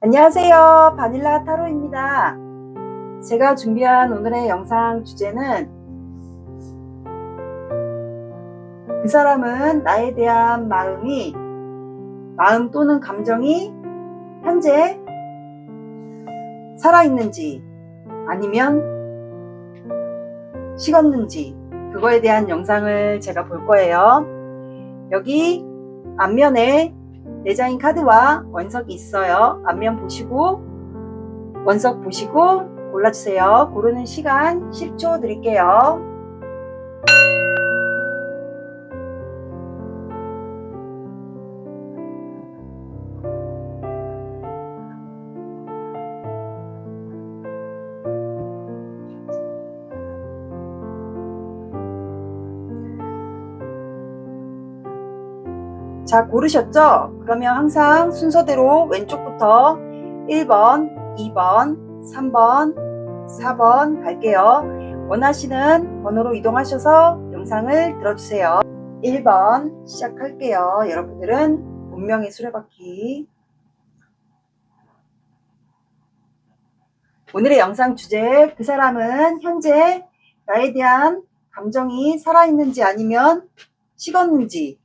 안녕하세요. 바닐라 타로입니다. 제가 준비한 오늘의 영상 주제는 그 사람은 나에 대한 마음 또는 감정이 현재 살아있는지 아니면 식었는지 그거에 대한 영상을 제가 볼 거예요. 여기 앞면에 내장인 카드와 원석이 있어요. 앞면 보시고 원석 보시고 골라주세요. 고르는 시간 10초 드릴게요. 자, 고르셨죠? 그러면 항상 순서대로 왼쪽부터 1번, 2번, 3번, 4번 갈게요. 원하시는 번호로 이동하셔서 영상을 들어주세요. 1번 시작할게요. 여러분들은 운명의 수레바퀴. 오늘의 영상 주제, 그 사람은 현재 나에 대한 감정이 살아있는지 아니면 식었는지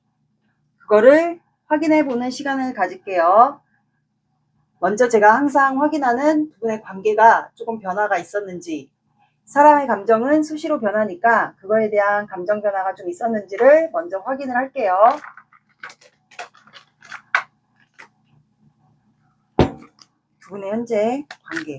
그거를 확인해 보는 시간을 가질게요. 먼저 제가 항상 확인하는 두 분의 관계가 조금 변화가 있었는지, 사람의 감정은 수시로 변하니까 그거에 대한 감정 변화가 좀 있었는지를 먼저 확인을 할게요. 두 분의 현재 관계.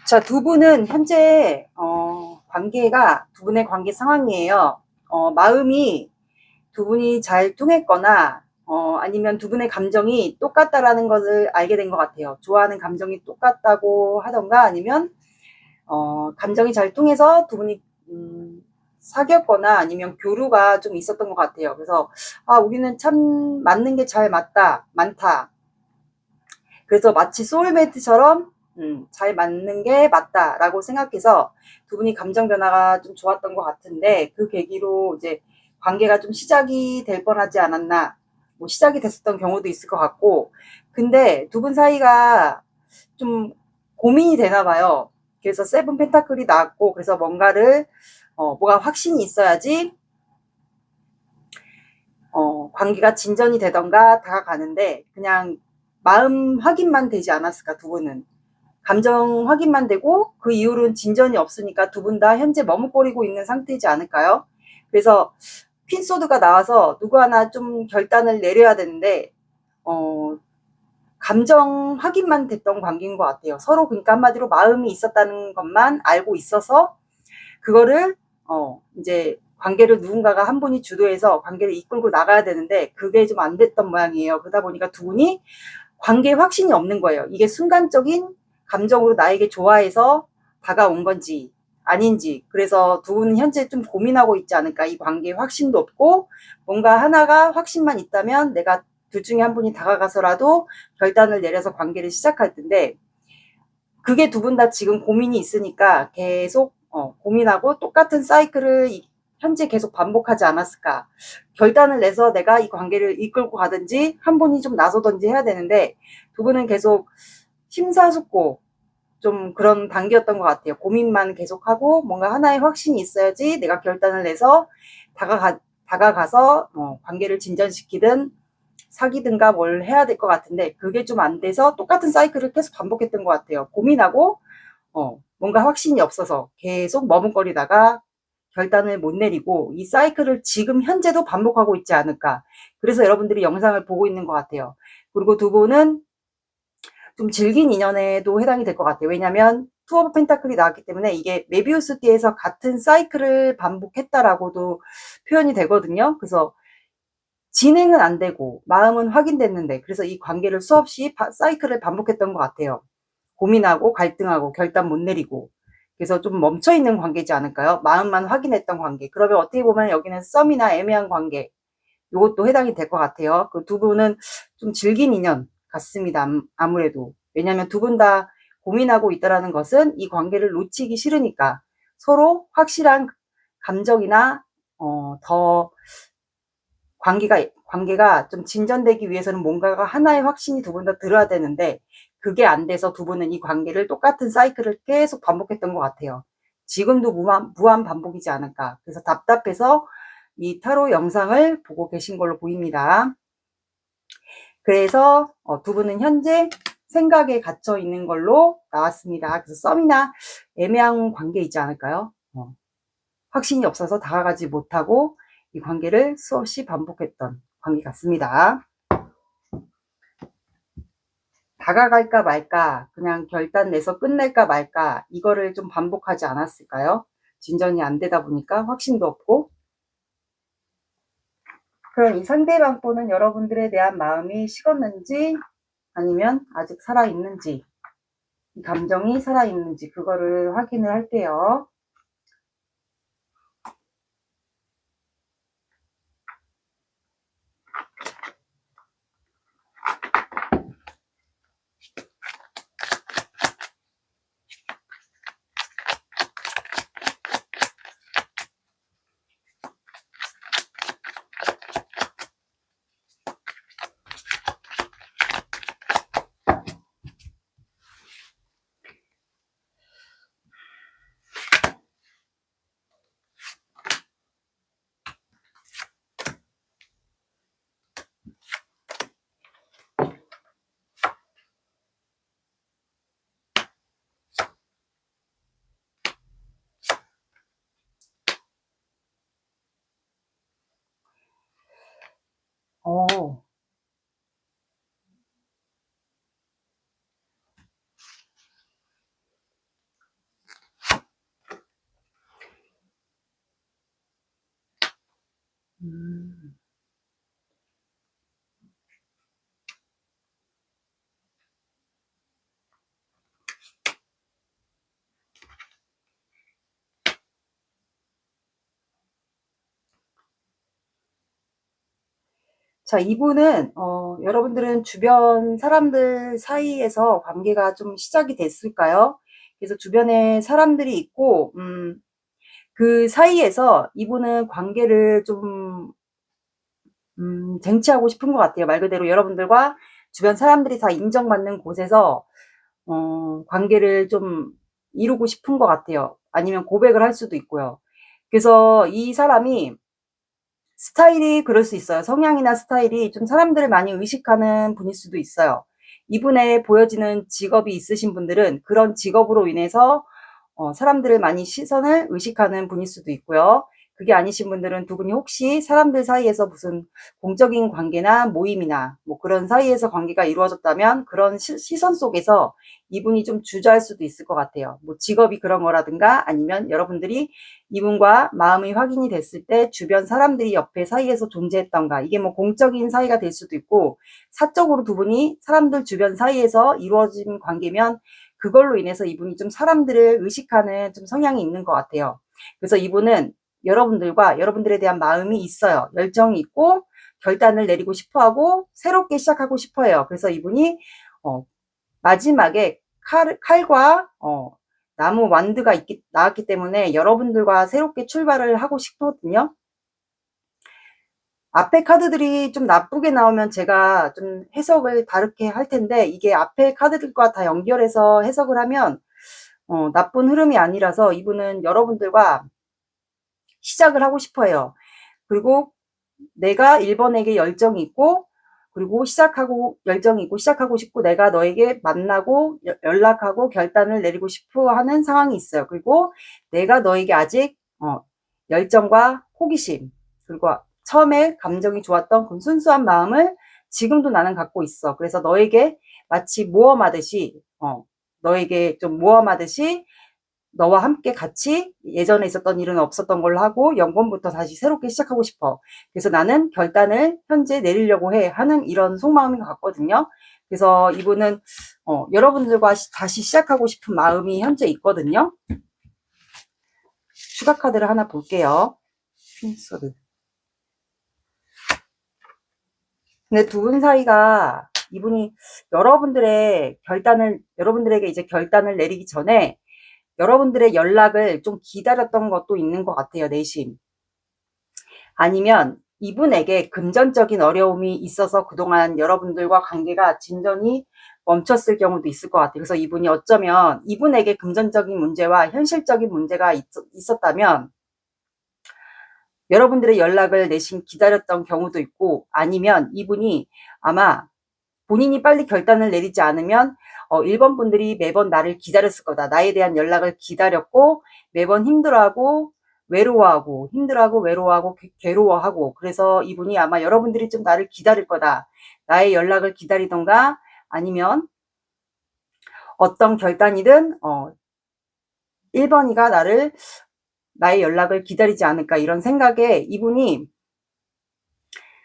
자, 두 분은 현재 관계가 두 분의 관계 상황이에요. 마음이 두 분이 잘 통했거나 아니면 두 분의 감정이 똑같다라는 것을 알게 된 것 같아요. 좋아하는 감정이 똑같다고 하던가 아니면 감정이 잘 통해서 두 분이 사귀었거나 아니면 교류가 좀 있었던 것 같아요. 그래서 우리는 참 맞는 게 잘 많다. 그래서 마치 소울메이트처럼 잘 맞는 게 맞다라고 생각해서 두 분이 감정 변화가 좀 좋았던 것 같은데, 그 계기로 이제 관계가 좀 시작이 될 뻔하지 않았나, 뭐 시작이 됐었던 경우도 있을 것 같고, 근데 두 분 사이가 좀 고민이 되나 봐요. 그래서 세븐 펜타클이 나왔고, 그래서 뭔가를 뭐가 확신이 있어야지 관계가 진전이 되던가 다가가는데, 그냥 마음 확인만 되지 않았을까, 두 분은. 감정 확인만 되고 그 이후로는 진전이 없으니까 두 분 다 현재 머뭇거리고 있는 상태이지 않을까요? 그래서 퀸소드가 나와서 누구 하나 좀 결단을 내려야 되는데 감정 확인만 됐던 관계인 것 같아요. 서로 그러니까 한마디로 마음이 있었다는 것만 알고 있어서 그거를 이제 관계를 누군가가 한 분이 주도해서 관계를 이끌고 나가야 되는데 그게 좀 안 됐던 모양이에요. 그러다 보니까 두 분이 관계에 확신이 없는 거예요. 이게 순간적인 감정으로 나에게 좋아해서 다가온 건지 아닌지. 그래서 두 분은 현재 좀 고민하고 있지 않을까. 이 관계에 확신도 없고 뭔가 하나가 확신만 있다면 내가 둘 중에 한 분이 다가가서라도 결단을 내려서 관계를 시작할 텐데, 그게 두 분 다 지금 고민이 있으니까 계속 고민하고 똑같은 사이클을 현재 계속 반복하지 않았을까. 결단을 내서 내가 이 관계를 이끌고 가든지 한 분이 좀 나서든지 해야 되는데 두 분은 계속 심사숙고 좀 그런 단계였던 것 같아요. 고민만 계속하고 뭔가 하나의 확신이 있어야지 내가 결단을 내서 다가가서 관계를 진전시키든 사귀든가 뭘 해야 될 것 같은데 그게 좀 안 돼서 똑같은 사이클을 계속 반복했던 것 같아요. 고민하고 뭔가 확신이 없어서 계속 머뭇거리다가 결단을 못 내리고 이 사이클을 지금 현재도 반복하고 있지 않을까. 그래서 여러분들이 영상을 보고 있는 것 같아요. 그리고 두 분은 좀 질긴 인연에도 해당이 될 것 같아요. 왜냐면 투 오브 펜타클이 나왔기 때문에 이게 메비우스 띠에서 같은 사이클을 반복했다라고도 표현이 되거든요. 그래서 진행은 안 되고 마음은 확인됐는데, 그래서 이 관계를 수없이 사이클을 반복했던 것 같아요. 고민하고 갈등하고 결단 못 내리고, 그래서 좀 멈춰있는 관계지 않을까요? 마음만 확인했던 관계. 그러면 어떻게 보면 여기는 썸이나 애매한 관계, 요것도 해당이 될 것 같아요. 그 두 분은 좀 질긴 인연 같습니다. 아무래도. 왜냐하면 두 분 다 고민하고 있다라는 것은 이 관계를 놓치기 싫으니까 서로 확실한 감정이나 더 관계가 좀 진전되기 위해서는 뭔가가 하나의 확신이 두 분 다 들어야 되는데, 그게 안 돼서 두 분은 이 관계를 똑같은 사이클을 계속 반복했던 것 같아요. 지금도 무한 반복이지 않을까. 그래서 답답해서 이 타로 영상을 보고 계신 걸로 보입니다. 그래서 두 분은 현재 생각에 갇혀 있는 걸로 나왔습니다. 그래서 썸이나 애매한 관계 있지 않을까요? 확신이 없어서 다가가지 못하고 이 관계를 수없이 반복했던 관계 같습니다. 다가갈까 말까, 그냥 결단 내서 끝낼까 말까, 이거를 좀 반복하지 않았을까요? 진전이 안 되다 보니까 확신도 없고. 그럼 이 상대방 또는 여러분들에 대한 마음이 식었는지 아니면 아직 살아있는지, 이 감정이 살아있는지 그거를 확인을 할게요. 어, 음. 자, 이분은 여러분들은 주변 사람들 사이에서 관계가 좀 시작이 됐을까요? 그래서 주변에 사람들이 있고 그 사이에서 이분은 관계를 좀 쟁취하고 싶은 것 같아요. 말 그대로 여러분들과 주변 사람들이 다 인정받는 곳에서 관계를 좀 이루고 싶은 것 같아요. 아니면 고백을 할 수도 있고요. 그래서 이 사람이 스타일이 그럴 수 있어요. 성향이나 스타일이 좀 사람들을 많이 의식하는 분일 수도 있어요. 이분의 보여지는 직업이 있으신 분들은 그런 직업으로 인해서 사람들을 많이 시선을 의식하는 분일 수도 있고요. 그게 아니신 분들은 두 분이 혹시 사람들 사이에서 무슨 공적인 관계나 모임이나 뭐 그런 사이에서 관계가 이루어졌다면 그런 시선 속에서 이분이 좀 주저할 수도 있을 것 같아요. 뭐 직업이 그런 거라든가 아니면 여러분들이 이분과 마음이 확인이 됐을 때 주변 사람들이 옆에 사이에서 존재했던가, 이게 뭐 공적인 사이가 될 수도 있고 사적으로 두 분이 사람들 주변 사이에서 이루어진 관계면 그걸로 인해서 이분이 좀 사람들을 의식하는 좀 성향이 있는 것 같아요. 그래서 이분은 여러분들과 여러분들에 대한 마음이 있어요. 열정이 있고 결단을 내리고 싶어하고 새롭게 시작하고 싶어해요. 그래서 이분이 마지막에 칼과 나무 완드가 나왔기 때문에 여러분들과 새롭게 출발을 하고 싶거든요. 앞에 카드들이 좀 나쁘게 나오면 제가 좀 해석을 다르게 할 텐데, 이게 앞에 카드들과 다 연결해서 해석을 하면 나쁜 흐름이 아니라서 이분은 여러분들과 시작을 하고 싶어요. 그리고 내가 1번에게 열정이 있고, 그리고 열정이 있고 시작하고 싶고, 내가 너에게 만나고 연락하고 결단을 내리고 싶어 하는 상황이 있어요. 그리고 내가 너에게 아직 열정과 호기심, 그리고 처음에 감정이 좋았던 그 순수한 마음을 지금도 나는 갖고 있어. 그래서 너에게 마치 모험하듯이, 너에게 좀 모험하듯이 너와 함께 같이 예전에 있었던 일은 없었던 걸로 하고 0번부터 다시 새롭게 시작하고 싶어. 그래서 나는 결단을 현재 내리려고 해 하는 이런 속마음인 것 같거든요. 그래서 이분은 여러분들과 다시 시작하고 싶은 마음이 현재 있거든요. 추가 카드를 하나 볼게요. 퀸소드. 근데 두 분 사이가 이분이 여러분들에게 이제 결단을 내리기 전에 여러분들의 연락을 좀 기다렸던 것도 있는 것 같아요, 내심. 아니면 이분에게 금전적인 어려움이 있어서 그동안 여러분들과 관계가 진전이 멈췄을 경우도 있을 것 같아요. 그래서 이분이 어쩌면 이분에게 금전적인 문제와 현실적인 문제가 있었다면 여러분들의 연락을 내심 기다렸던 경우도 있고, 아니면 이분이 아마 본인이 빨리 결단을 내리지 않으면 1번 분들이 매번 나를 기다렸을 거다. 나에 대한 연락을 기다렸고 매번 힘들어하고 외로워하고 괴로워하고, 그래서 이분이 아마 여러분들이 좀 나를 기다릴 거다. 나의 연락을 기다리던가 아니면 어떤 결단이든 1번이가 나의 연락을 기다리지 않을까, 이런 생각에 이분이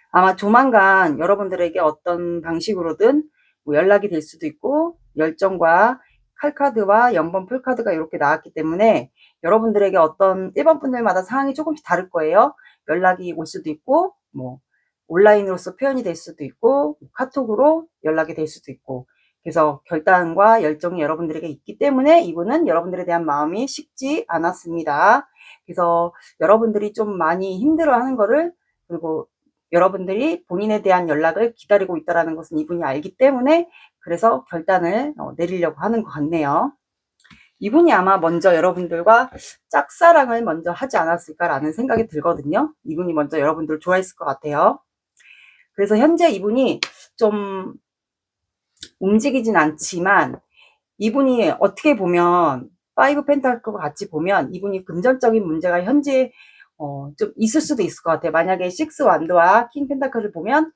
아마 조만간 여러분들에게 어떤 방식으로든 뭐 연락이 될 수도 있고, 열정과 칼카드와 0번 풀카드가 이렇게 나왔기 때문에 여러분들에게 어떤 1번 분들마다 상황이 조금씩 다를 거예요. 연락이 올 수도 있고, 뭐 온라인으로서 표현이 될 수도 있고, 카톡으로 연락이 될 수도 있고, 그래서 결단과 열정이 여러분들에게 있기 때문에 이분은 여러분들에 대한 마음이 식지 않았습니다. 그래서 여러분들이 좀 많이 힘들어하는 거를, 그리고 여러분들이 본인에 대한 연락을 기다리고 있다는 것은 이분이 알기 때문에 그래서 결단을 내리려고 하는 것 같네요. 이분이 아마 먼저 여러분들과 짝사랑을 먼저 하지 않았을까라는 생각이 들거든요. 이분이 먼저 여러분들을 좋아했을 것 같아요. 그래서 현재 이분이 좀 움직이진 않지만, 이분이 어떻게 보면 5 펜타클과 같이 보면 이분이 금전적인 문제가 현재 좀 있을 수도 있을 것 같아요. 만약에 6 완드와 킹 펜타클을 보면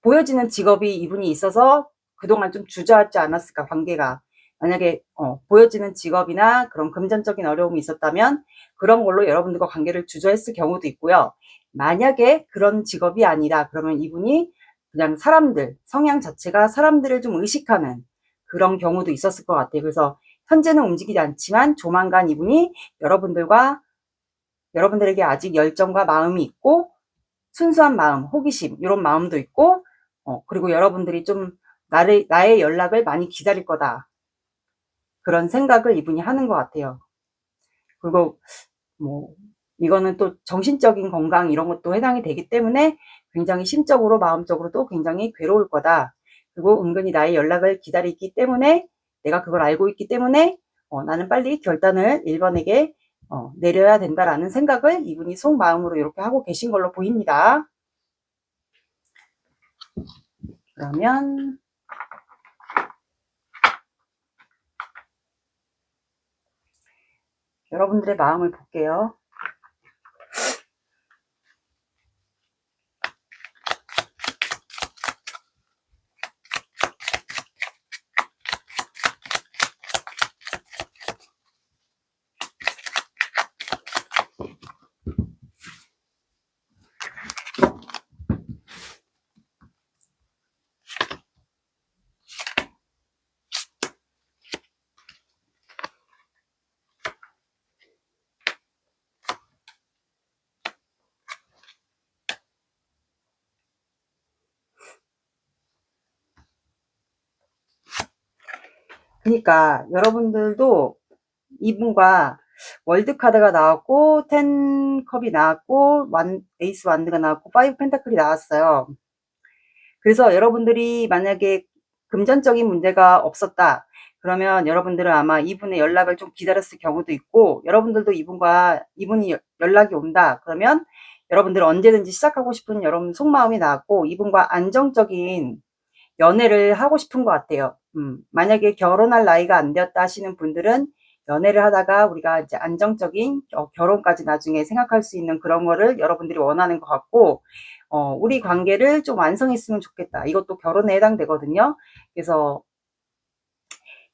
보여지는 직업이 이분이 있어서 그동안 좀 주저하지 않았을까, 관계가. 만약에 보여지는 직업이나 그런 금전적인 어려움이 있었다면 그런 걸로 여러분들과 관계를 주저했을 경우도 있고요. 만약에 그런 직업이 아니라 그러면 이분이 그냥 성향 자체가 사람들을 좀 의식하는 그런 경우도 있었을 것 같아요. 그래서 현재는 움직이지 않지만 조만간 이분이 여러분들에게 아직 열정과 마음이 있고, 순수한 마음, 호기심, 이런 마음도 있고, 그리고 여러분들이 좀 나의 연락을 많이 기다릴 거다. 그런 생각을 이분이 하는 것 같아요. 그리고 뭐 이거는 또 정신적인 건강 이런 것도 해당이 되기 때문에 굉장히 심적으로 마음적으로도 굉장히 괴로울 거다. 그리고 은근히 나의 연락을 기다리기 때문에, 내가 그걸 알고 있기 때문에 나는 빨리 결단을 1번에게 내려야 된다라는 생각을 이분이 속마음으로 이렇게 하고 계신 걸로 보입니다. 그러면 여러분들의 마음을 볼게요. 그러니까 여러분들도 이분과 월드카드가 나왔고 10컵이 나왔고 에이스 완드가 나왔고 5 펜타클이 나왔어요. 그래서 여러분들이 만약에 금전적인 문제가 없었다 그러면 여러분들은 아마 이분의 연락을 좀 기다렸을 경우도 있고, 여러분들도 이분이 연락이 온다 그러면 여러분들은 언제든지 시작하고 싶은 여러분 속마음이 나왔고, 이분과 안정적인 연애를 하고 싶은 것 같아요. 만약에 결혼할 나이가 안 되었다 하시는 분들은 연애를 하다가 우리가 이제 안정적인 결혼까지 나중에 생각할 수 있는 그런 거를 여러분들이 원하는 것 같고, 우리 관계를 좀 완성했으면 좋겠다. 이것도 결혼에 해당되거든요. 그래서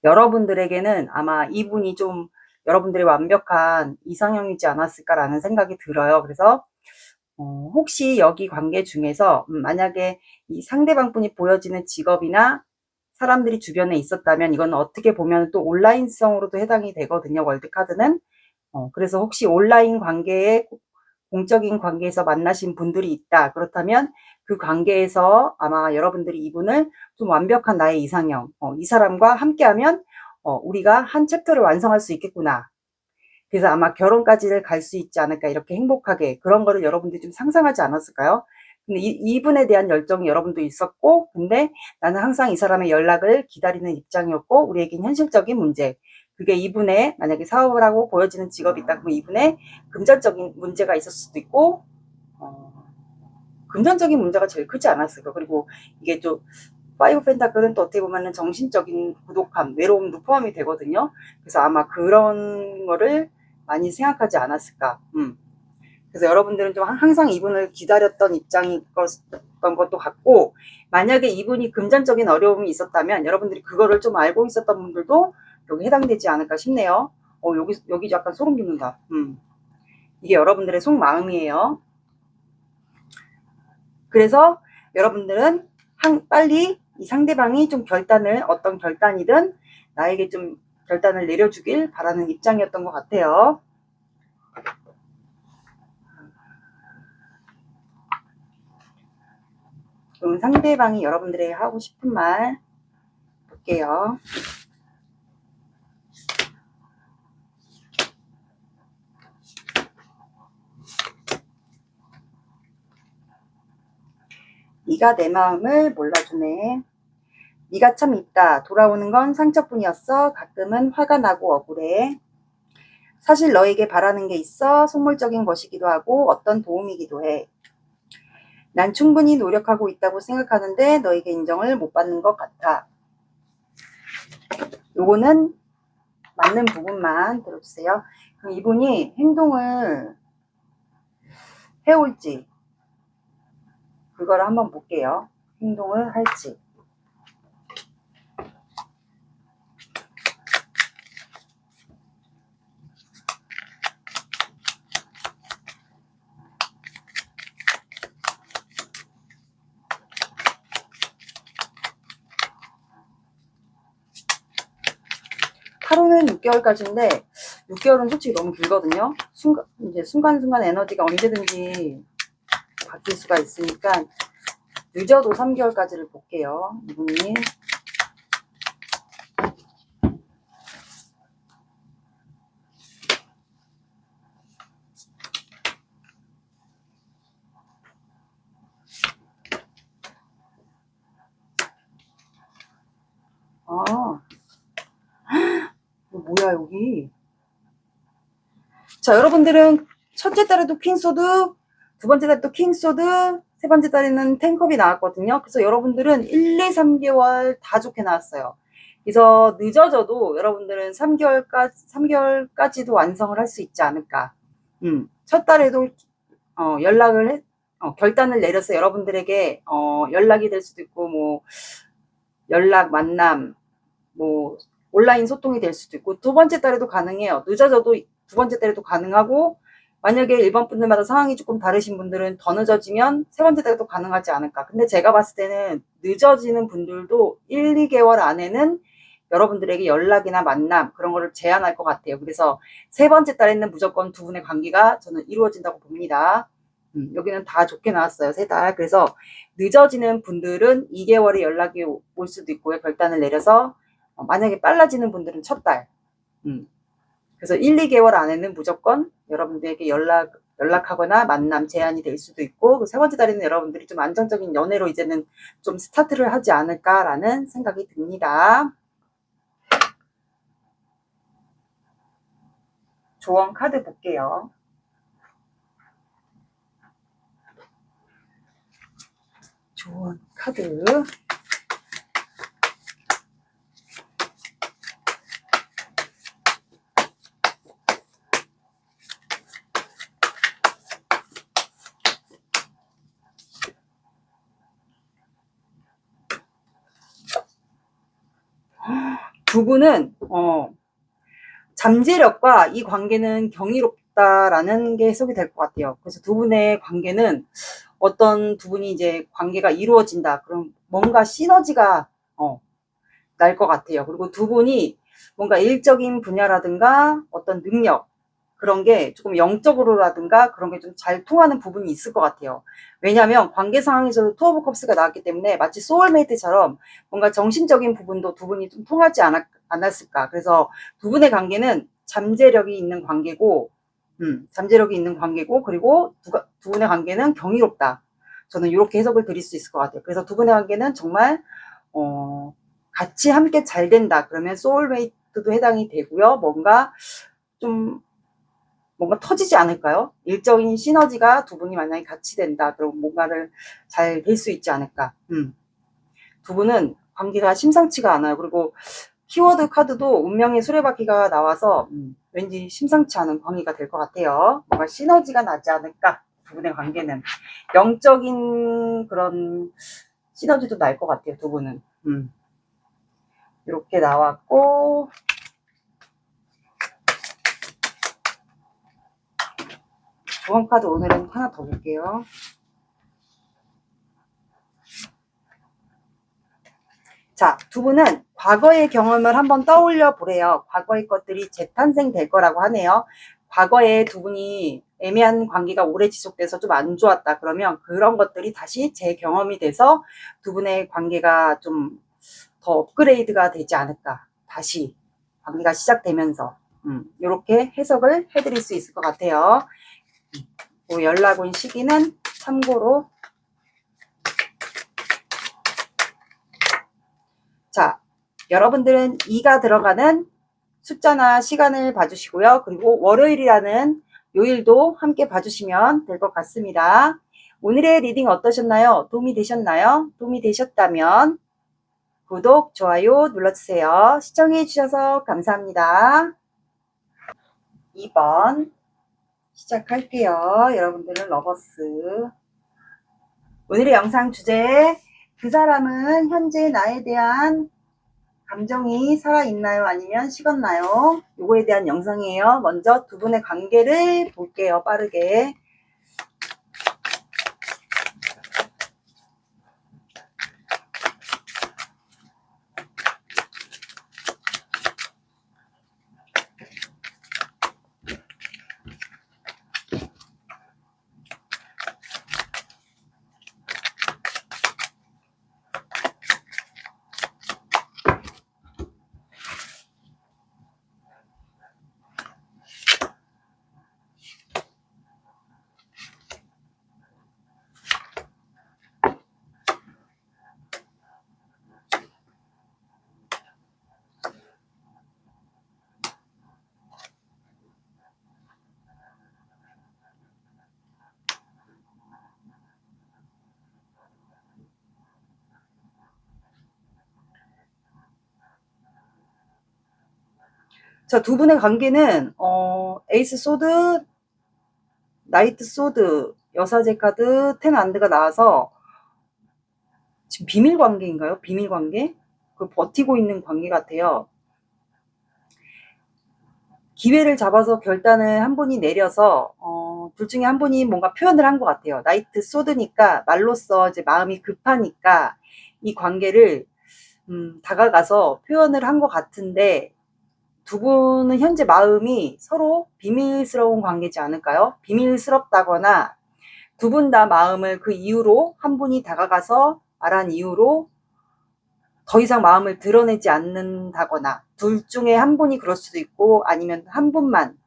여러분들에게는 아마 이분이 좀 여러분들의 완벽한 이상형이지 않았을까라는 생각이 들어요. 그래서 혹시 여기 관계 중에서 만약에 이 상대방분이 보여지는 직업이나 사람들이 주변에 있었다면 이건 어떻게 보면 또 온라인성으로도 해당이 되거든요. 월드카드는. 그래서 혹시 온라인 관계에 공적인 관계에서 만나신 분들이 있다. 그렇다면 그 관계에서 아마 여러분들이 이분을 좀 완벽한 나의 이상형, 이 사람과 함께하면 우리가 한 챕터를 완성할 수 있겠구나. 그래서 아마 결혼까지를 갈 수 있지 않을까, 이렇게 행복하게. 그런 거를 여러분들이 좀 상상하지 않았을까요? 근데 이분에 대한 열정이 여러분도 있었고, 근데 나는 항상 이 사람의 연락을 기다리는 입장이었고, 우리에겐 현실적인 문제. 그게 이분의 만약에 사업을 하고 보여지는 직업이 있다 그러면 이분의 금전적인 문제가 있을 수도 있고, 금전적인 문제가 제일 크지 않았을까. 그리고 이게 또 파이브 펜타클은 또 어떻게 보면은 정신적인 고독함, 외로움도 포함이 되거든요. 그래서 아마 그런 거를 많이 생각하지 않았을까. 그래서 여러분들은 좀 항상 이분을 기다렸던 입장이었던 것도 같고, 만약에 이분이 금전적인 어려움이 있었다면 여러분들이 그거를 좀 알고 있었던 분들도 여기 해당되지 않을까 싶네요. 여기 약간 소름 돋는다. 이게 여러분들의 속마음이에요. 그래서 여러분들은 빨리 이 상대방이 좀 어떤 결단이든 나에게 좀 결단을 내려주길 바라는 입장이었던 것 같아요. 그럼 상대방이 여러분들에게 하고 싶은 말 볼게요. 네가 내 마음을 몰라주네. 네가 참 있다. 돌아오는 건 상처뿐이었어. 가끔은 화가 나고 억울해. 사실 너에게 바라는 게 있어. 속물적인 것이기도 하고 어떤 도움이기도 해. 난 충분히 노력하고 있다고 생각하는데 너에게 인정을 못 받는 것 같아. 요거는 맞는 부분만 들어주세요. 그럼 이분이 행동을 해올지 그거를 한번 볼게요. 행동을 할지. 하루는 6개월까지인데 6개월은 솔직히 너무 길거든요. 이제 순간순간 에너지가 언제든지 바뀔 수가 있으니까 늦어도 3개월까지를 볼게요. 이분이. 뭐야 여기. 자, 여러분들은 첫째 달에도 퀸소드, 두 번째 달에도 킹소드, 세 번째 달에는 텐컵이 나왔거든요. 그래서 여러분들은 1, 2, 3개월 다 좋게 나왔어요. 그래서 늦어져도 여러분들은 3개월까지도 완성을 할 수 있지 않을까. 첫 달에도 결단을 내려서 여러분들에게 연락이 될 수도 있고, 뭐 연락, 만남, 뭐 온라인 소통이 될 수도 있고, 두 번째 달에도 가능해요. 늦어져도 두 번째 달에도 가능하고, 만약에 일반 분들마다 상황이 조금 다르신 분들은 더 늦어지면 세 번째 달에도 가능하지 않을까. 근데 제가 봤을 때는 늦어지는 분들도 1, 2개월 안에는 여러분들에게 연락이나 만남 그런 거를 제안할 것 같아요. 그래서 세 번째 달에는 무조건 두 분의 관계가 저는 이루어진다고 봅니다. 여기는 다 좋게 나왔어요. 세 달. 그래서 늦어지는 분들은 2개월에 연락이 올 수도 있고요. 결단을 내려서. 만약에 빨라지는 분들은 첫 달. 그래서 1, 2개월 안에는 무조건 여러분들에게 연락하거나 만남 제한이 될 수도 있고, 그 세 번째 달에는 여러분들이 좀 안정적인 연애로 이제는 좀 스타트를 하지 않을까라는 생각이 듭니다. 조언 카드 볼게요. 조언 카드. 두 분은 잠재력과 이 관계는 경이롭다라는 게 해석이 될 것 같아요. 그래서 두 분의 관계는 어떤 두 분이 이제 관계가 이루어진다. 그럼 뭔가 시너지가 날 것 같아요. 그리고 두 분이 뭔가 일적인 분야라든가 어떤 능력 그런 게 조금 영적으로라든가 그런 게 좀 잘 통하는 부분이 있을 것 같아요. 왜냐하면 관계 상황에서도 투어 오브 컵스가 나왔기 때문에 마치 소울메이트처럼 뭔가 정신적인 부분도 두 분이 좀 통하지 않았을까. 그래서 두 분의 관계는 잠재력이 있는 관계고, 잠재력이 있는 관계고, 그리고 두 분의 관계는 경이롭다. 저는 이렇게 해석을 드릴 수 있을 것 같아요. 그래서 두 분의 관계는 정말 같이 함께 잘 된다. 그러면 소울메이트도 해당이 되고요. 뭔가 터지지 않을까요? 일적인 시너지가 두 분이 만약에 같이 된다. 그럼 뭔가를 잘 될 수 있지 않을까. 두 분은 관계가 심상치가 않아요. 그리고 키워드 카드도 운명의 수레바퀴가 나와서 왠지 심상치 않은 관계가 될 것 같아요. 뭔가 시너지가 나지 않을까. 두 분의 관계는 영적인 그런 시너지도 날 것 같아요. 두 분은. 이렇게 나왔고, 조언 카드 오늘은 하나 더 볼게요. 자, 두 분은 과거의 경험을 한번 떠올려 보래요. 과거의 것들이 재탄생될 거라고 하네요. 과거에 두 분이 애매한 관계가 오래 지속돼서 좀 안 좋았다. 그러면 그런 것들이 다시 재경험이 돼서 두 분의 관계가 좀 더 업그레이드가 되지 않을까. 다시 관계가 시작되면서 이렇게 해석을 해드릴 수 있을 것 같아요. 연락 온 시기는 참고로. 자, 여러분들은 2가 들어가는 숫자나 시간을 봐주시고요. 그리고 월요일이라는 요일도 함께 봐주시면 될 것 같습니다. 오늘의 리딩 어떠셨나요? 도움이 되셨나요? 도움이 되셨다면 구독, 좋아요 눌러주세요. 시청해주셔서 감사합니다. 2번 시작할게요. 여러분들은 러버스. 오늘의 영상 주제, 그 사람은 현재 나에 대한 감정이 살아있나요? 아니면 식었나요? 요거에 대한 영상이에요. 먼저 두 분의 관계를 볼게요. 빠르게. 자, 두 분의 관계는 에이스 소드, 나이트 소드, 여사제 카드, 텐 안드가 나와서 지금 비밀 관계인가요? 비밀 관계? 그 버티고 있는 관계 같아요. 기회를 잡아서 결단을 한 분이 내려서 둘 중에 한 분이 뭔가 표현을 한 것 같아요. 나이트 소드니까 말로써 이제 마음이 급하니까 이 관계를 다가가서 표현을 한 것 같은데, 두 분은 현재 마음이 서로 비밀스러운 관계지 않을까요? 비밀스럽다거나 두 분 다 마음을 그 이유로 한 분이 다가가서 말한 이유로 더 이상 마음을 드러내지 않는다거나, 둘 중에 한 분이 그럴 수도 있고 아니면 한 분만,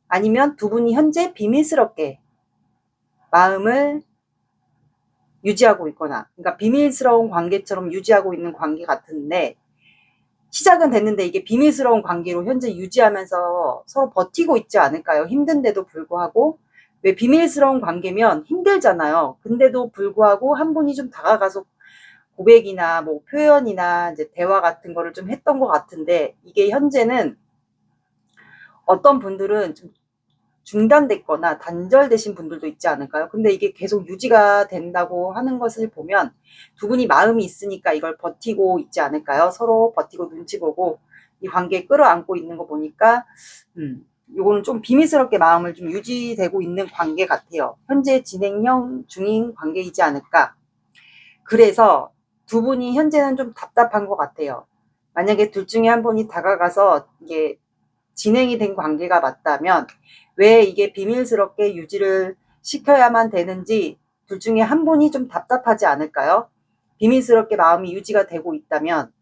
아니면 두 분이 현재 비밀스럽게 마음을 유지하고 있거나, 그러니까 비밀스러운 관계처럼 유지하고 있는 관계 같은데, 시작은 됐는데 이게 비밀스러운 관계로 현재 유지하면서 서로 버티고 있지 않을까요? 힘든데도 불구하고. 왜 비밀스러운 관계면 힘들잖아요. 근데도 불구하고 한 분이 좀 다가가서 고백이나 뭐 표현이나 이제 대화 같은 거를 좀 했던 것 같은데, 이게 현재는 어떤 분들은 좀 중단됐거나 단절되신 분들도 있지 않을까요? 근데 이게 계속 유지가 된다고 하는 것을 보면 두 분이 마음이 있으니까 이걸 버티고 있지 않을까요? 서로 버티고 눈치 보고 이 관계에 끌어안고 있는 거 보니까 요거는 좀 비밀스럽게 마음을 좀 유지되고 있는 관계 같아요. 현재 진행형 중인 관계이지 않을까. 그래서 두 분이 현재는 좀 답답한 것 같아요. 만약에 둘 중에 한 분이 다가가서 이게 진행이 된 관계가 맞다면 왜 이게 비밀스럽게 유지를 시켜야만 되는지 둘 중에 한 분이 좀 답답하지 않을까요? 비밀스럽게 마음이 유지가 되고 있다면,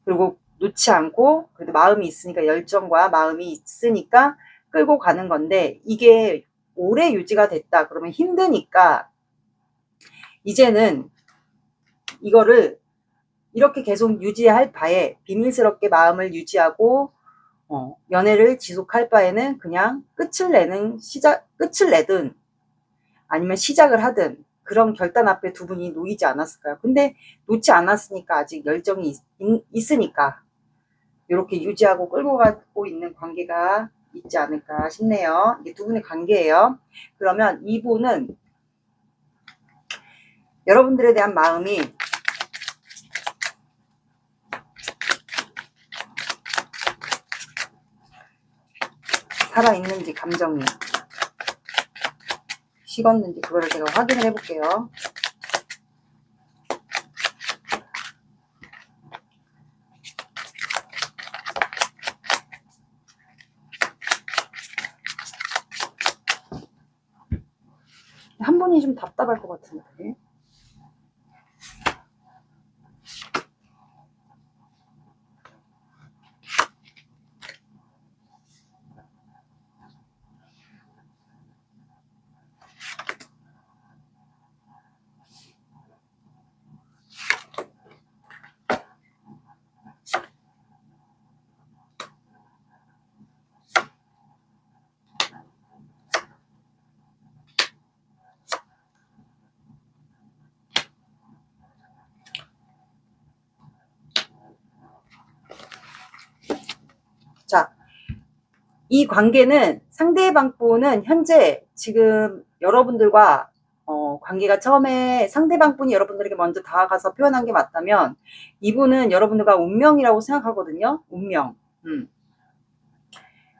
그리고 놓지 않고 그래도 마음이 있으니까, 열정과 마음이 있으니까 끌고 가는 건데, 이게 오래 유지가 됐다 그러면 힘드니까 이제는 이거를 이렇게 계속 유지할 바에 비밀스럽게 마음을 유지하고 연애를 지속할 바에는 그냥 끝을 내든 아니면 시작을 하든 그런 결단 앞에 두 분이 놓이지 않았을까요? 근데 놓지 않았으니까 아직 열정이 있으니까 이렇게 유지하고 끌고 가고 있는 관계가 있지 않을까 싶네요. 이게 두 분의 관계예요. 그러면 이분은 여러분들에 대한 마음이 살아있는지, 감정이 식었는지 그거를 제가 확인을 해볼게요. 한 분이 좀 답답할 것 같은데. 자, 이 관계는 상대방 분은 현재 지금 여러분들과 관계가 처음에 상대방 분이 여러분들에게 먼저 다가가서 표현한 게 맞다면 이분은 여러분들과 운명이라고 생각하거든요. 운명.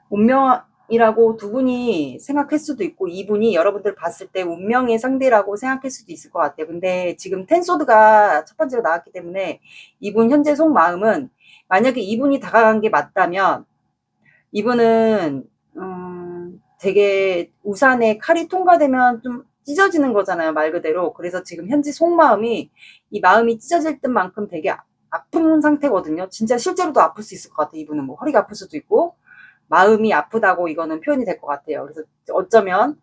운명이라고 두 분이 생각할 수도 있고 이분이 여러분들 봤을 때 운명의 상대라고 생각할 수도 있을 것 같아요. 근데 지금 텐소드가 첫 번째로 나왔기 때문에 이분 현재 속마음은, 만약에 이분이 다가간 게 맞다면 이분은 되게 우산에 칼이 통과되면 좀 찢어지는 거잖아요, 말 그대로. 그래서 지금 현재 속마음이, 이 마음이 찢어질 듯만큼 되게 아픈 상태거든요. 진짜 실제로도 아플 수 있을 것 같아요. 이분은 뭐 허리가 아플 수도 있고 마음이 아프다고 이거는 표현이 될 것 같아요. 그래서 어쩌면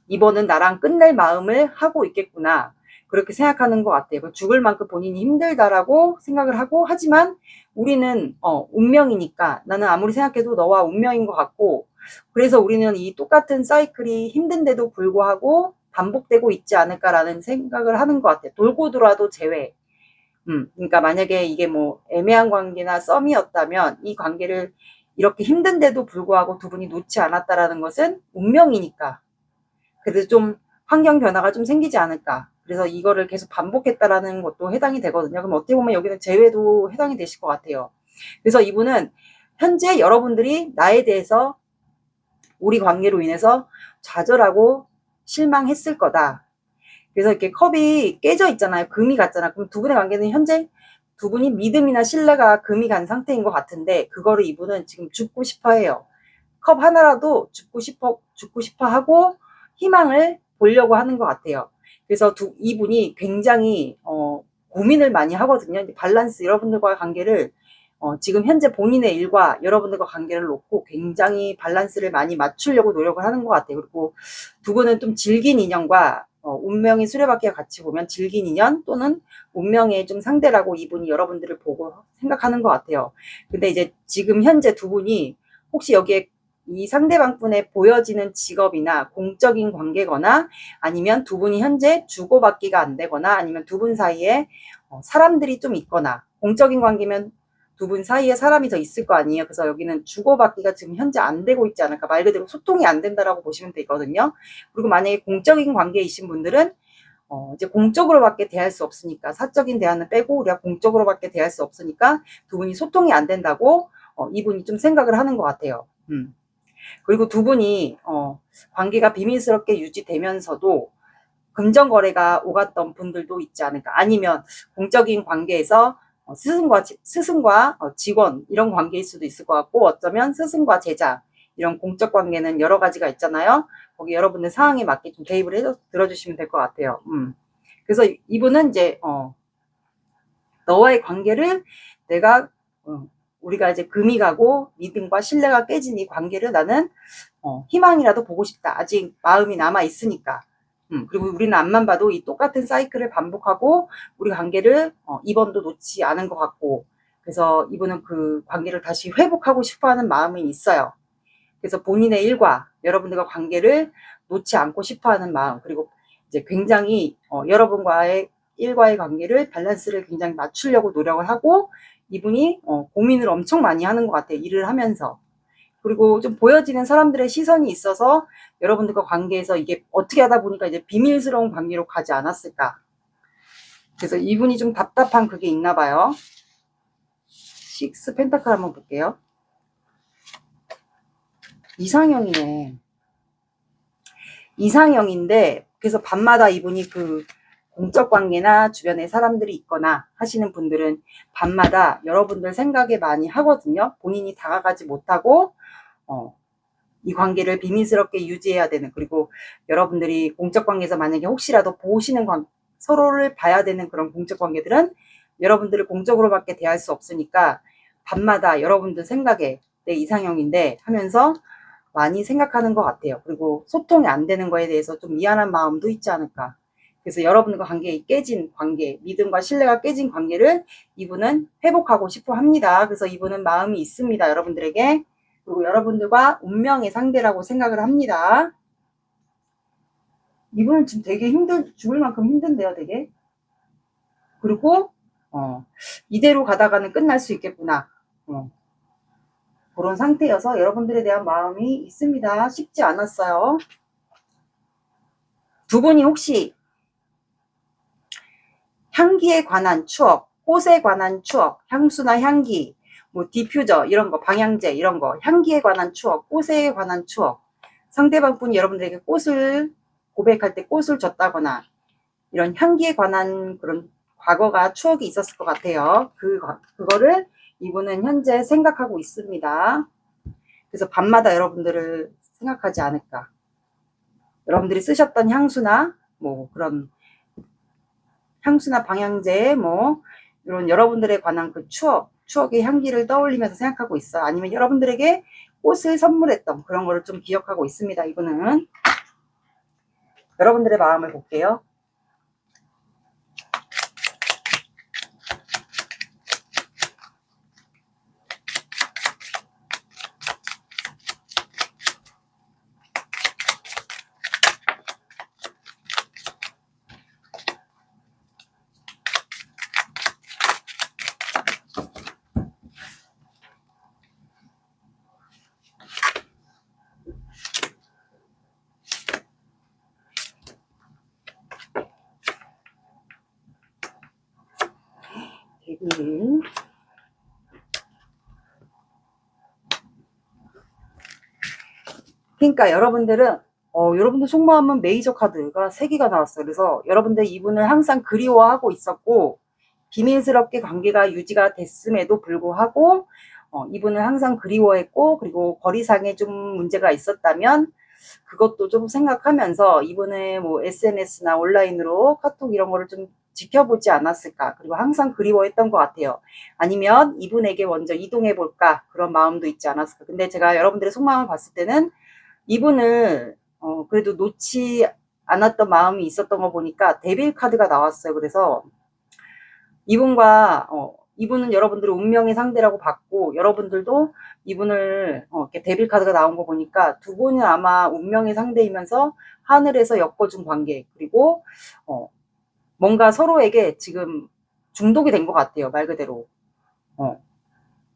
이번은 나랑 끝낼 마음을 하고 있겠구나, 그렇게 생각하는 것 같아요. 죽을 만큼 본인이 힘들다라고 생각을 하고, 하지만 우리는 운명이니까, 나는 아무리 생각해도 너와 운명인 것 같고, 그래서 우리는 이 똑같은 사이클이 힘든데도 불구하고 반복되고 있지 않을까라는 생각을 하는 것 같아요. 돌고 돌아도 재회. 그러니까 만약에 이게 뭐 애매한 관계나 썸이었다면 이 관계를 이렇게 힘든데도 불구하고 두 분이 놓지 않았다라는 것은 운명이니까, 그래도 좀 환경 변화가 좀 생기지 않을까. 그래서 이거를 계속 반복했다라는 것도 해당이 되거든요. 그럼 어떻게 보면 여기는 재회도 해당이 되실 것 같아요. 그래서 이분은 현재 여러분들이 나에 대해서, 우리 관계로 인해서 좌절하고 실망했을 거다. 그래서 이렇게 컵이 깨져 있잖아요. 금이 갔잖아. 그럼 두 분의 관계는 현재 두 분이 믿음이나 신뢰가 금이 간 상태인 것 같은데, 그거를 이분은 지금 죽고 싶어 해요. 컵 하나라도 죽고 싶어 하고 희망을 보려고 하는 것 같아요. 그래서 이분이 굉장히 고민을 많이 하거든요. 밸런스, 여러분들과의 관계를 지금 현재 본인의 일과 여러분들과 관계를 놓고 굉장히 밸런스를 많이 맞추려고 노력을 하는 것 같아요. 그리고 두 분은 좀 질긴 인연과 운명의 수레바퀴와 같이 보면 질긴 인연 또는 운명의 좀 상대라고 이분이 여러분들을 보고 생각하는 것 같아요. 근데 이제 지금 현재 두 분이 혹시 여기에 이 상대방 분의 보여지는 직업이나 공적인 관계거나, 아니면 두 분이 현재 주고받기가 안 되거나, 아니면 두 분 사이에 사람들이 좀 있거나, 공적인 관계면 두 분 사이에 사람이 더 있을 거 아니에요. 그래서 여기는 주고받기가 지금 현재 안 되고 있지 않을까, 말 그대로 소통이 안 된다라고 보시면 되거든요. 그리고 만약에 공적인 관계이신 분들은 이제 공적으로밖에 대할 수 없으니까, 사적인 대화는 빼고 우리가 공적으로밖에 대할 수 없으니까 두 분이 소통이 안 된다고 이분이 좀 생각을 하는 것 같아요. 그리고 두 분이 관계가 비밀스럽게 유지되면서도 금전거래가 오갔던 분들도 있지 않을까. 아니면 공적인 관계에서 스승과 직원 이런 관계일 수도 있을 것 같고, 어쩌면 스승과 제자 이런 공적 관계는 여러 가지가 있잖아요. 거기 여러분들 상황에 맞게 좀 대입을 해서 들어주시면 될 것 같아요. 그래서 이분은 이제 너와의 관계를 내가 우리가 이제 금이 가고 믿음과 신뢰가 깨진 이 관계를 나는 희망이라도 보고 싶다. 아직 마음이 남아 있으니까. 그리고 우리는 앞만 봐도 이 똑같은 사이클을 반복하고 우리 관계를 이번도 놓지 않은 것 같고, 그래서 이분은 그 관계를 다시 회복하고 싶어하는 마음이 있어요. 그래서 본인의 일과 여러분들과 관계를 놓지 않고 싶어하는 마음, 그리고 이제 굉장히 여러분과의 일과의 관계를 밸런스를 굉장히 맞추려고 노력을 하고, 이분이 고민을 엄청 많이 하는 것 같아요. 일을 하면서. 그리고 좀 보여지는 사람들의 시선이 있어서 여러분들과 관계에서 이게 어떻게 하다 보니까 이제 비밀스러운 관계로 가지 않았을까. 그래서 이분이 좀 답답한 그게 있나 봐요. 6 펜타클 한번 볼게요. 이상형이네. 이상형인데, 그래서 밤마다 이분이 그 공적 관계나 주변에 사람들이 있거나 하시는 분들은 밤마다 여러분들 생각에 많이 하거든요. 본인이 다가가지 못하고 이 관계를 비밀스럽게 유지해야 되는, 그리고 여러분들이 공적 관계에서 만약에 혹시라도 보시는 서로를 봐야 되는 그런 공적 관계들은 여러분들을 공적으로밖에 대할 수 없으니까 밤마다 여러분들 생각에 내 이상형인데 하면서 많이 생각하는 것 같아요. 그리고 소통이 안 되는 거에 대해서 좀 미안한 마음도 있지 않을까. 그래서 여러분들과 관계 깨진 관계, 믿음과 신뢰가 깨진 관계를 이분은 회복하고 싶어 합니다. 그래서 이분은 마음이 있습니다, 여러분들에게. 그리고 여러분들과 운명의 상대라고 생각을 합니다. 이분은 지금 되게 죽을 만큼 힘든데요, 되게. 그리고 이대로 가다가는 끝날 수 있겠구나. 그런 상태여서 여러분들에 대한 마음이 있습니다. 쉽지 않았어요. 두 분이 혹시 향기에 관한 추억, 꽃에 관한 추억, 향수나 향기, 뭐 디퓨저 이런 거, 방향제 이런 거, 향기에 관한 추억, 꽃에 관한 추억, 상대방 분이 여러분들에게 꽃을 고백할 때 꽃을 줬다거나 이런 향기에 관한 그런 과거가 추억이 있었을 것 같아요. 그거를 이분은 현재 생각하고 있습니다. 그래서 밤마다 여러분들을 생각하지 않을까. 여러분들이 쓰셨던 향수나 뭐 그런 향수나 방향제 뭐 이런 여러분들에 관한 그 추억의 향기를 떠올리면서 생각하고 있어. 아니면 여러분들에게 꽃을 선물했던 그런 거를 좀 기억하고 있습니다. 이분은. 여러분들의 마음을 볼게요. 그러니까 여러분들은 여러분들 속마음은 메이저 카드가 3개가 나왔어요. 그래서 여러분들 이분을 항상 그리워하고 있었고 비밀스럽게 관계가 유지가 됐음에도 불구하고 이분을 항상 그리워했고, 그리고 거리상에 좀 문제가 있었다면 그것도 좀 생각하면서 이분의 뭐 SNS나 온라인으로 카톡 이런 거를 좀 지켜보지 않았을까. 그리고 항상 그리워했던 것 같아요. 아니면 이분에게 먼저 이동해볼까, 그런 마음도 있지 않았을까. 근데 제가 여러분들의 속마음을 봤을 때는 이분을 그래도 놓지 않았던 마음이 있었던 거 보니까 데빌 카드가 나왔어요. 그래서 이분은 여러분들의 운명의 상대라고 봤고, 여러분들도 이분을 이렇게 데빌 카드가 나온 거 보니까 두 분은 아마 운명의 상대이면서 하늘에서 엮어준 관계, 그리고 뭔가 서로에게 지금 중독이 된 것 같아요. 말 그대로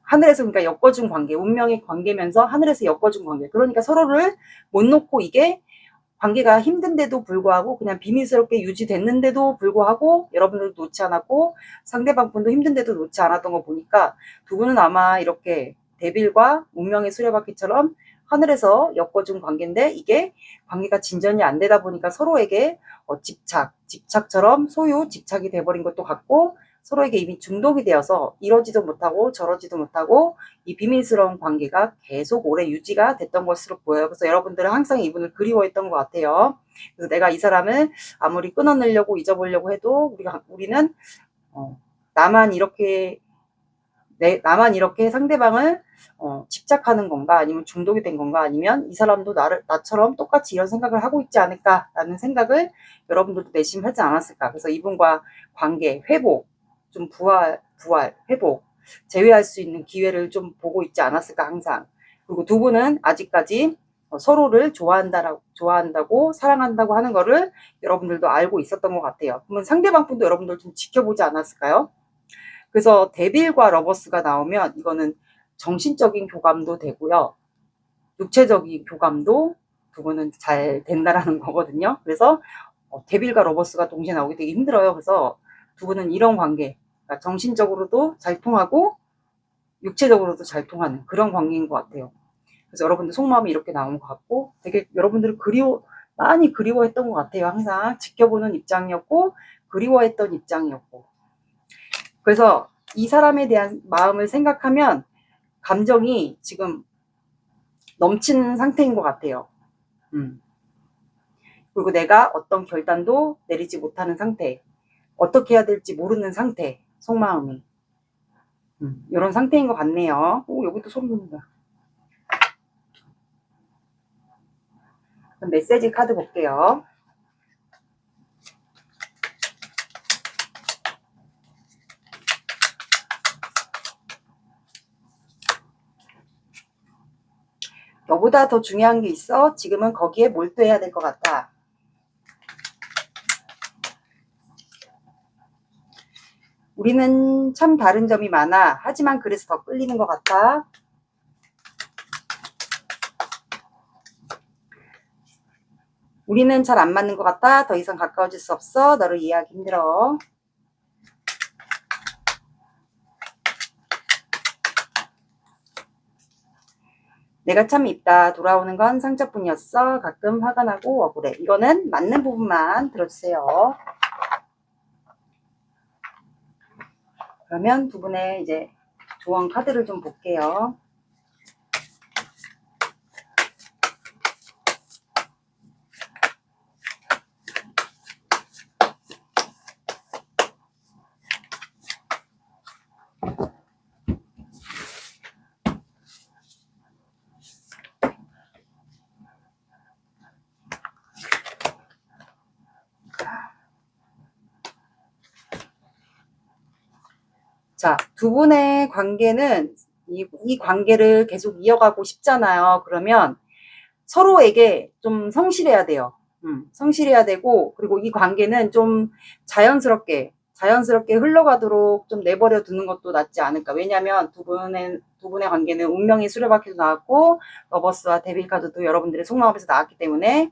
하늘에서 그러니까 엮어준 관계, 운명의 관계면서 하늘에서 엮어준 관계. 그러니까 서로를 못 놓고 이게 관계가 힘든데도 불구하고 그냥 비밀스럽게 유지됐는데도 불구하고 여러분들도 놓지 않았고 상대방 분도 힘든데도 놓지 않았던 거 보니까 두 분은 아마 이렇게 데빌과 운명의 수레바퀴처럼 하늘에서 엮어준 관계인데 이게 관계가 진전이 안 되다 보니까 서로에게 집착처럼 소유, 집착이 돼버린 것도 같고 서로에게 이미 중독이 되어서 이러지도 못하고 저러지도 못하고 이 비밀스러운 관계가 계속 오래 유지가 됐던 것으로 보여요. 그래서 여러분들은 항상 이분을 그리워했던 것 같아요. 그래서 내가 이 사람을 아무리 끊어내려고 잊어보려고 해도 우리는 나만 이렇게 상대방을 집착하는 건가 아니면 중독이 된 건가 아니면 이 사람도 나처럼 똑같이 이런 생각을 하고 있지 않을까라는 생각을 여러분들도 내심 하지 않았을까. 그래서 이분과 관계 회복, 좀 부활, 회복, 재회할 수 있는 기회를 좀 보고 있지 않았을까 항상. 그리고 두 분은 아직까지 서로를 좋아한다고 사랑한다고 하는 거를 여러분들도 알고 있었던 것 같아요. 그러면 상대방 분도 여러분들 좀 지켜보지 않았을까요? 그래서 데빌과 러버스가 나오면 이거는 정신적인 교감도 되고요. 육체적인 교감도 두 분은 잘 된다라는 거거든요. 그래서 데빌과 러버스가 동시에 나오기 되게 힘들어요. 그래서 두 분은 이런 관계, 그러니까 정신적으로도 잘 통하고 육체적으로도 잘 통하는 그런 관계인 것 같아요. 그래서 여러분들 속마음이 이렇게 나온 것 같고 되게 여러분들을 많이 그리워했던 것 같아요. 항상 지켜보는 입장이었고 그리워했던 입장이었고. 그래서 이 사람에 대한 마음을 생각하면 감정이 지금 넘치는 상태인 것 같아요. 그리고 내가 어떤 결단도 내리지 못하는 상태, 어떻게 해야 될지 모르는 상태, 속마음이 이런 상태인 것 같네요. 여기도 소리 납니다. 메시지 카드 볼게요. 너보다 더 중요한 게 있어. 지금은 거기에 몰두해야 될 것 같다. 우리는 참 다른 점이 많아. 하지만 그래서 더 끌리는 것 같아. 우리는 잘 안 맞는 것 같아. 더 이상 가까워질 수 없어. 너를 이해하기 힘들어. 내가 참 밉다. 돌아오는 건 상처뿐이었어. 가끔 화가 나고 억울해. 이거는 맞는 부분만 들어주세요. 그러면 두 분의 이제 조언 카드를 좀 볼게요. 자, 두 분의 관계는 이 관계를 계속 이어가고 싶잖아요. 그러면 서로에게 좀 성실해야 돼요. 성실해야 되고, 그리고 이 관계는 좀 자연스럽게 흘러가도록 좀 내버려 두는 것도 낫지 않을까. 왜냐면 두 분의 관계는 운명의 수레바퀴도 나왔고, 러버스와 데빌 카드도 여러분들의 속마음에서 나왔기 때문에,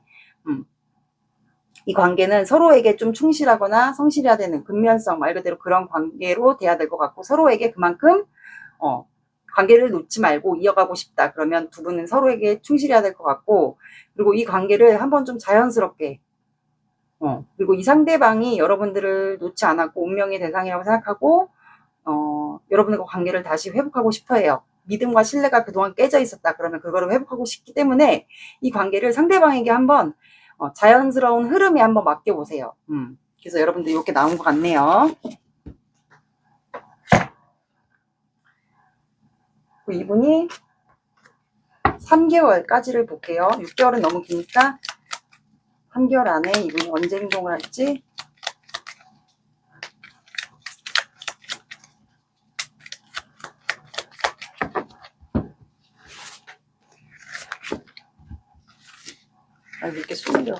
이 관계는 서로에게 좀 충실하거나 성실해야 되는 근면성, 말 그대로 그런 관계로 돼야 될 것 같고, 서로에게 그만큼 관계를 놓지 말고 이어가고 싶다. 그러면 두 분은 서로에게 충실해야 될 것 같고, 그리고 이 관계를 한번 좀 자연스럽게, 그리고 이 상대방이 여러분들을 놓지 않았고 운명의 대상이라고 생각하고, 여러분들과 관계를 다시 회복하고 싶어 해요. 믿음과 신뢰가 그동안 깨져 있었다. 그러면 그거를 회복하고 싶기 때문에 이 관계를 상대방에게 한번 자연스러운 흐름에 한번 맡겨보세요. 그래서 여러분들 이렇게 나온 것 같네요. 이분이 3개월까지를 볼게요. 6개월은 너무 기니까 3개월 안에 이분이 언제 행동을 할지. 이렇게 숨겨.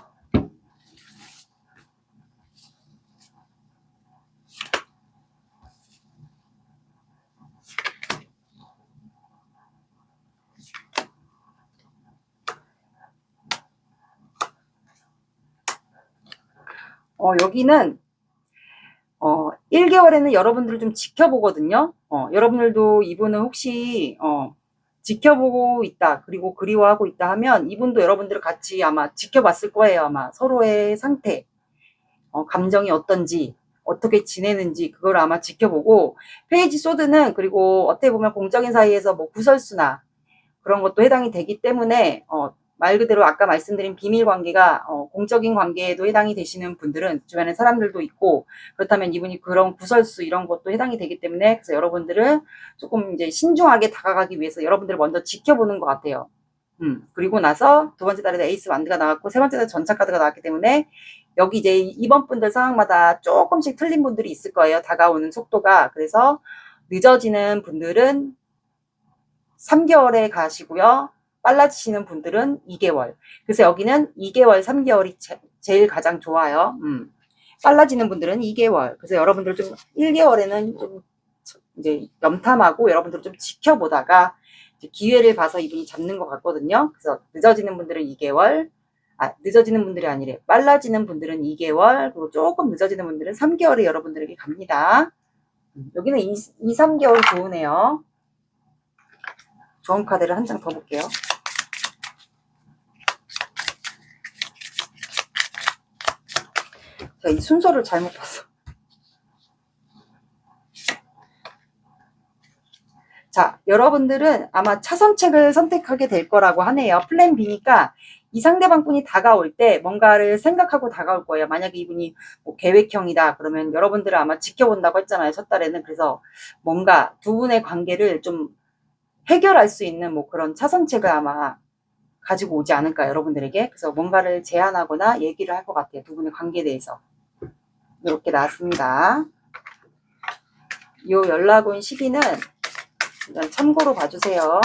여기는 1개월에는 여러분들을 좀 지켜보거든요. 여러분들도 이분은 혹시 지켜보고 있다, 그리고 그리워하고 있다 하면 이분도 여러분들을 같이 아마 지켜봤을 거예요. 아마 서로의 상태, 감정이 어떤지, 어떻게 지내는지 그걸 아마 지켜보고, 페이지 소드는 그리고 어떻게 보면 공적인 사이에서 뭐 구설수나 그런 것도 해당이 되기 때문에 말 그대로 아까 말씀드린 비밀 관계가 공적인 관계에도 해당이 되시는 분들은 주변에 사람들도 있고, 그렇다면 이분이 그런 구설수 이런 것도 해당이 되기 때문에, 그래서 여러분들은 조금 이제 신중하게 다가가기 위해서 여러분들을 먼저 지켜보는 것 같아요. 그리고 나서 두 번째 달에 에이스 완드가 나왔고, 세 번째 달에 전차 카드가 나왔기 때문에 여기 이제 이번 분들 상황마다 조금씩 틀린 분들이 있을 거예요. 다가오는 속도가. 그래서 늦어지는 분들은 3개월에 가시고요. 빨라지시는 분들은 2개월. 그래서 여기는 2개월, 3개월이 제일 가장 좋아요. 빨라지는 분들은 2개월. 그래서 여러분들 좀 1개월에는 좀 이제 염탐하고 여러분들 좀 지켜보다가 기회를 봐서 이분이 잡는 것 같거든요. 그래서 늦어지는 분들은 2개월, 늦어지는 분들이 아니래. 빨라지는 분들은 2개월, 그리고 조금 늦어지는 분들은 3개월이 여러분들에게 갑니다. 여기는 2, 3개월 좋으네요. 좋은 카드를 한 장 더 볼게요. 제가 이 순서를 잘못 봤어. 자, 여러분들은 아마 차선책을 선택하게 될 거라고 하네요. 플랜 B니까 이 상대방 분이 다가올 때 뭔가를 생각하고 다가올 거예요. 만약에 이분이 뭐 계획형이다 그러면 여러분들은 아마 지켜본다고 했잖아요. 첫 달에는. 그래서 뭔가 두 분의 관계를 좀 해결할 수 있는 뭐 그런 차선책을 아마 가지고 오지 않을까, 여러분들에게. 그래서 뭔가를 제안하거나 얘기를 할 것 같아요. 두 분의 관계에 대해서. 이렇게 나왔습니다. 이 연락 온 시기는 일단 참고로 봐주세요.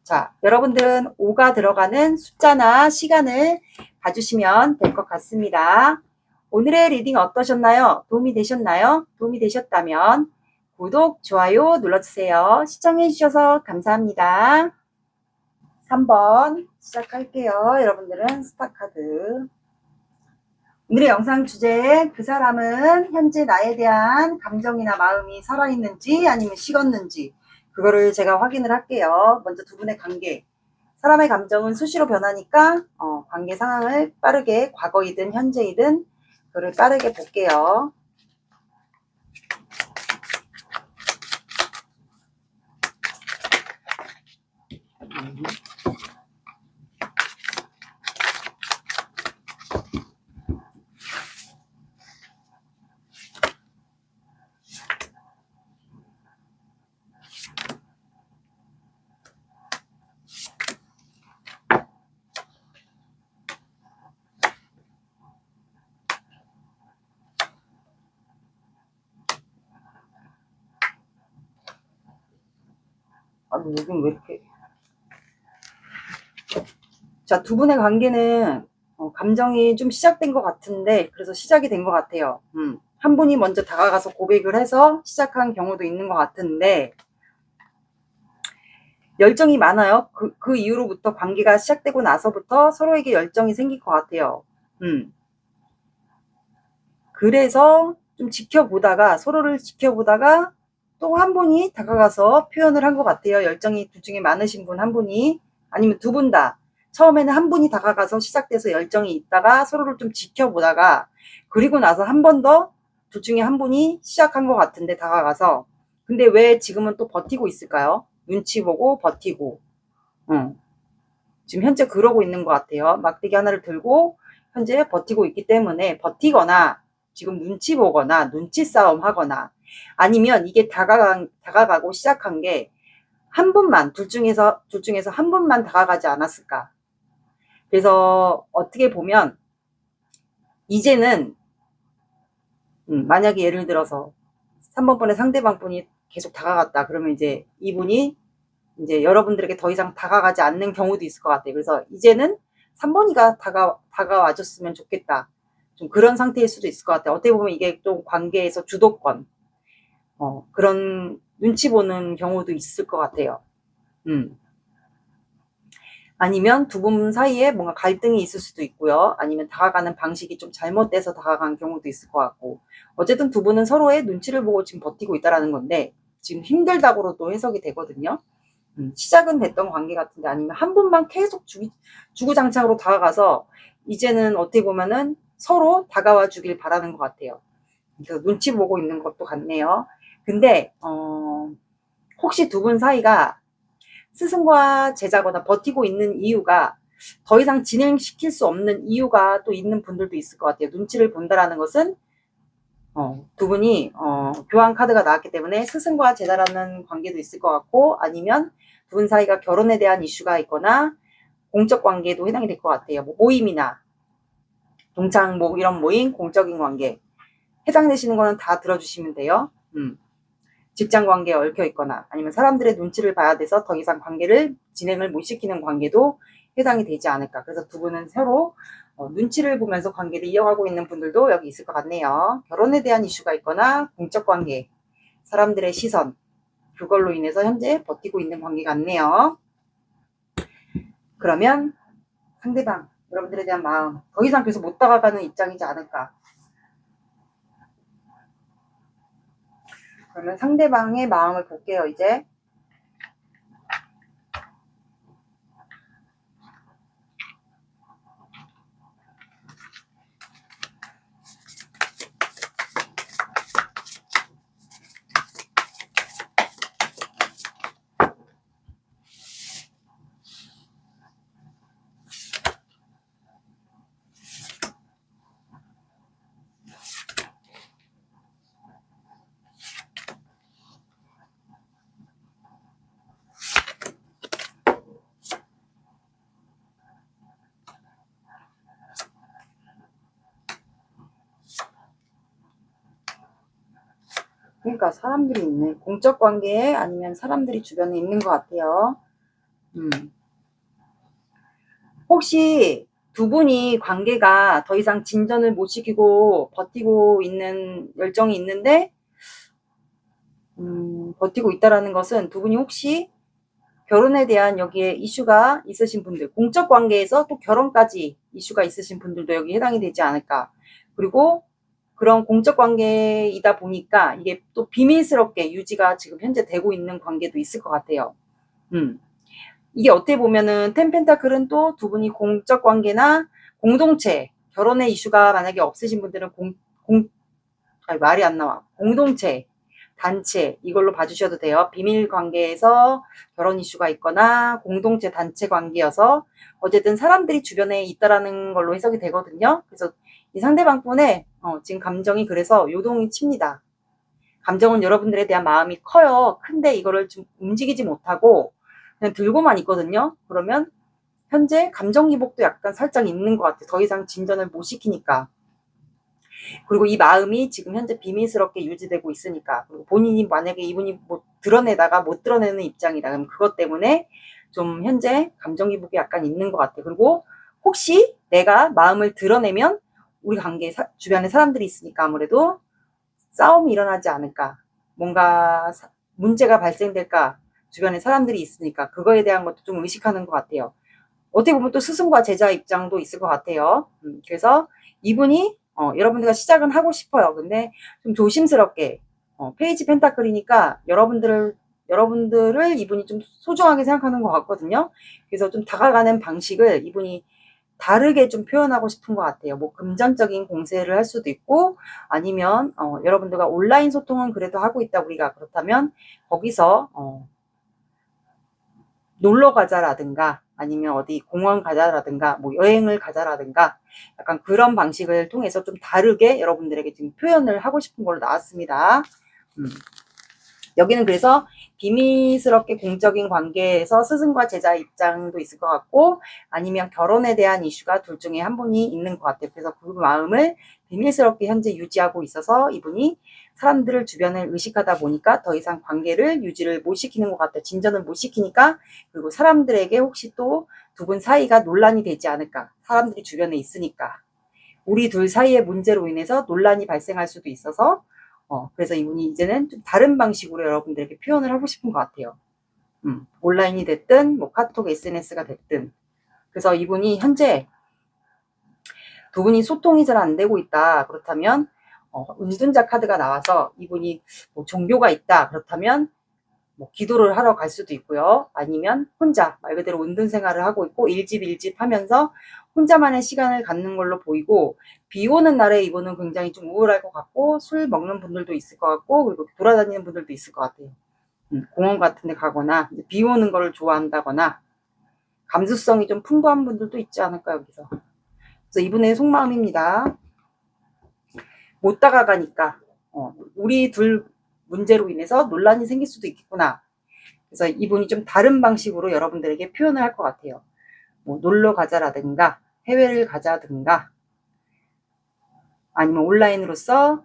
자, 여러분들은 5가 들어가는 숫자나 시간을 봐주시면 될 것 같습니다. 오늘의 리딩 어떠셨나요? 도움이 되셨나요? 도움이 되셨다면 구독, 좋아요 눌러주세요. 시청해주셔서 감사합니다. 3번 시작할게요. 여러분들은 스타카드. 오늘의 영상 주제, 그 사람은 현재 나에 대한 감정이나 마음이 살아있는지 아니면 식었는지, 그거를 제가 확인을 할게요. 먼저 두 분의 관계. 사람의 감정은 수시로 변하니까 관계 상황을 빠르게, 과거이든 현재이든 그거를 빠르게 볼게요. 아니, 여긴 왜 이렇게. 자, 두 분의 관계는 감정이 좀 시작된 것 같은데, 그래서 시작이 된 것 같아요. 한 분이 먼저 다가가서 고백을 해서 시작한 경우도 있는 것 같은데, 열정이 많아요. 그 이후로부터, 관계가 시작되고 나서부터 서로에게 열정이 생길 것 같아요. 그래서 좀 지켜보다가, 서로를 지켜보다가 또 한 분이 다가가서 표현을 한 것 같아요. 열정이 둘 중에 많으신 분 한 분이, 아니면 두 분 다. 처음에는 한 분이 다가가서 시작돼서 열정이 있다가 서로를 좀 지켜보다가, 그리고 나서 한 번 더 둘 중에 한 분이 시작한 것 같은데, 다가가서. 근데 왜 지금은 또 버티고 있을까요? 눈치 보고 버티고. 지금 현재 그러고 있는 것 같아요. 막대기 하나를 들고 현재 버티고 있기 때문에, 버티거나 지금 눈치 보거나 눈치 싸움 하거나, 아니면 이게 다가가고 시작한 게 한 분만, 둘 중에서 한 분만 다가가지 않았을까. 그래서 어떻게 보면 이제는 만약에 예를 들어서 3번 분의 상대방 분이 계속 다가갔다 그러면 이제 이분이 이제 여러분들에게 더 이상 다가가지 않는 경우도 있을 것 같아요. 그래서 이제는 3번이가 다가와줬으면 좋겠다, 좀 그런 상태일 수도 있을 것 같아요. 어떻게 보면 이게 또 관계에서 주도권, 그런 눈치 보는 경우도 있을 것 같아요. 아니면 두 분 사이에 뭔가 갈등이 있을 수도 있고요. 아니면 다가가는 방식이 좀 잘못돼서 다가간 경우도 있을 것 같고. 어쨌든 두 분은 서로의 눈치를 보고 지금 버티고 있다라는 건데, 지금 힘들다고로도 해석이 되거든요. 시작은 됐던 관계 같은데, 아니면 한 분만 계속 주구장창으로 다가가서 이제는 어떻게 보면은 서로 다가와 주길 바라는 것 같아요. 그래서 눈치 보고 있는 것도 같네요. 근데 혹시 두 분 사이가 스승과 제자거나 버티고 있는 이유가 더 이상 진행시킬 수 없는 이유가 또 있는 분들도 있을 것 같아요. 눈치를 본다라는 것은 두 분이 교환 카드가 나왔기 때문에 스승과 제자라는 관계도 있을 것 같고, 아니면 두 분 사이가 결혼에 대한 이슈가 있거나 공적 관계도 해당이 될 것 같아요. 뭐 모임이나 동창 뭐 이런 모임, 공적인 관계 해당되시는 거는 다 들어주시면 돼요. 직장 관계에 얽혀 있거나 아니면 사람들의 눈치를 봐야 돼서 더 이상 관계를 진행을 못 시키는 관계도 해당이 되지 않을까. 그래서 두 분은 서로 눈치를 보면서 관계를 이어가고 있는 분들도 여기 있을 것 같네요. 결혼에 대한 이슈가 있거나 공적 관계, 사람들의 시선, 그걸로 인해서 현재 버티고 있는 관계 같네요. 그러면 상대방, 여러분들에 대한 마음, 더 이상 그래서 못 다가가는 입장이지 않을까. 그러면 상대방의 마음을 볼게요, 이제. 그러니까 사람들이 있네. 공적 관계에 아니면 사람들이 주변에 있는 것 같아요. 혹시 두 분이 관계가 더 이상 진전을 못 시키고 버티고 있는 열정이 있는데, 버티고 있다라는 것은 두 분이 혹시 결혼에 대한 여기에 이슈가 있으신 분들, 공적 관계에서 또 결혼까지 이슈가 있으신 분들도 여기 해당이 되지 않을까. 그리고 그런 공적 관계이다 보니까 이게 또 비밀스럽게 유지가 지금 현재 되고 있는 관계도 있을 것 같아요. 이게 어떻게 보면은 텐펜타클은 또 두 분이 공적 관계나 공동체, 결혼의 이슈가 만약에 없으신 분들은 말이 안 나와. 공동체, 단체, 이걸로 봐주셔도 돼요. 비밀 관계에서 결혼 이슈가 있거나 공동체, 단체 관계여서 어쨌든 사람들이 주변에 있다라는 걸로 해석이 되거든요. 그래서 이 상대방분의 지금 감정이 그래서 요동이 칩니다. 감정은 여러분들에 대한 마음이 커요. 큰데 이거를 좀 움직이지 못하고 그냥 들고만 있거든요. 그러면 현재 감정 기복도 약간 살짝 있는 것 같아요. 더 이상 진전을 못 시키니까. 그리고 이 마음이 지금 현재 비밀스럽게 유지되고 있으니까. 그리고 본인이 만약에 이분이 뭐 드러내다가 못 드러내는 입장이다. 그럼 그것 때문에 좀 현재 감정 기복이 약간 있는 것 같아요. 그리고 혹시 내가 마음을 드러내면 우리 관계 주변에 사람들이 있으니까 아무래도 싸움이 일어나지 않을까. 뭔가 문제가 발생될까. 주변에 사람들이 있으니까 그거에 대한 것도 좀 의식하는 것 같아요. 어떻게 보면 또 스승과 제자 입장도 있을 것 같아요. 그래서 이분이 여러분들과 시작은 하고 싶어요. 근데 좀 조심스럽게 페이지 펜타클이니까 여러분들을 이분이 좀 소중하게 생각하는 것 같거든요. 그래서 좀 다가가는 방식을 이분이 다르게 좀 표현하고 싶은 것 같아요. 뭐 금전적인 공세를 할 수도 있고 아니면 여러분들과 온라인 소통은 그래도 하고 있다 우리가 그렇다면 거기서 놀러 가자라든가 아니면 어디 공원 가자라든가 뭐 여행을 가자라든가 약간 그런 방식을 통해서 좀 다르게 여러분들에게 지금 표현을 하고 싶은 걸로 나왔습니다. 여기는 그래서 비밀스럽게 공적인 관계에서 스승과 제자 입장도 있을 것 같고 아니면 결혼에 대한 이슈가 둘 중에 한 분이 있는 것 같아요. 그래서 그 마음을 비밀스럽게 현재 유지하고 있어서 이분이 사람들을 주변을 의식하다 보니까 더 이상 관계를 유지를 못 시키는 것 같아요. 진전을 못 시키니까 그리고 사람들에게 혹시 또 두 분 사이가 논란이 되지 않을까. 사람들이 주변에 있으니까. 우리 둘 사이의 문제로 인해서 논란이 발생할 수도 있어서 그래서 이분이 이제는 좀 다른 방식으로 여러분들에게 표현을 하고 싶은 것 같아요. 온라인이 됐든 뭐 카톡 SNS가 됐든 그래서 이분이 현재 두 분이 소통이 잘 안 되고 있다. 그렇다면 은둔자 카드가 나와서 이분이 뭐 종교가 있다. 그렇다면 뭐 기도를 하러 갈 수도 있고요. 아니면 혼자 말 그대로 은둔 생활을 하고 있고 일집 하면서 혼자만의 시간을 갖는 걸로 보이고, 비 오는 날에 이분은 굉장히 좀 우울할 것 같고 술 먹는 분들도 있을 것 같고 그리고 돌아다니는 분들도 있을 것 같아요. 공원 같은 데 가거나 비 오는 거를 좋아한다거나 감수성이 좀 풍부한 분들도 있지 않을까 여기서. 그래서 이분의 속마음입니다. 못 다가가니까 우리 둘 문제로 인해서 논란이 생길 수도 있겠구나. 그래서 이분이 좀 다른 방식으로 여러분들에게 표현을 할 것 같아요. 뭐 놀러 가자라든가 해외를 가자든가 아니면 온라인으로서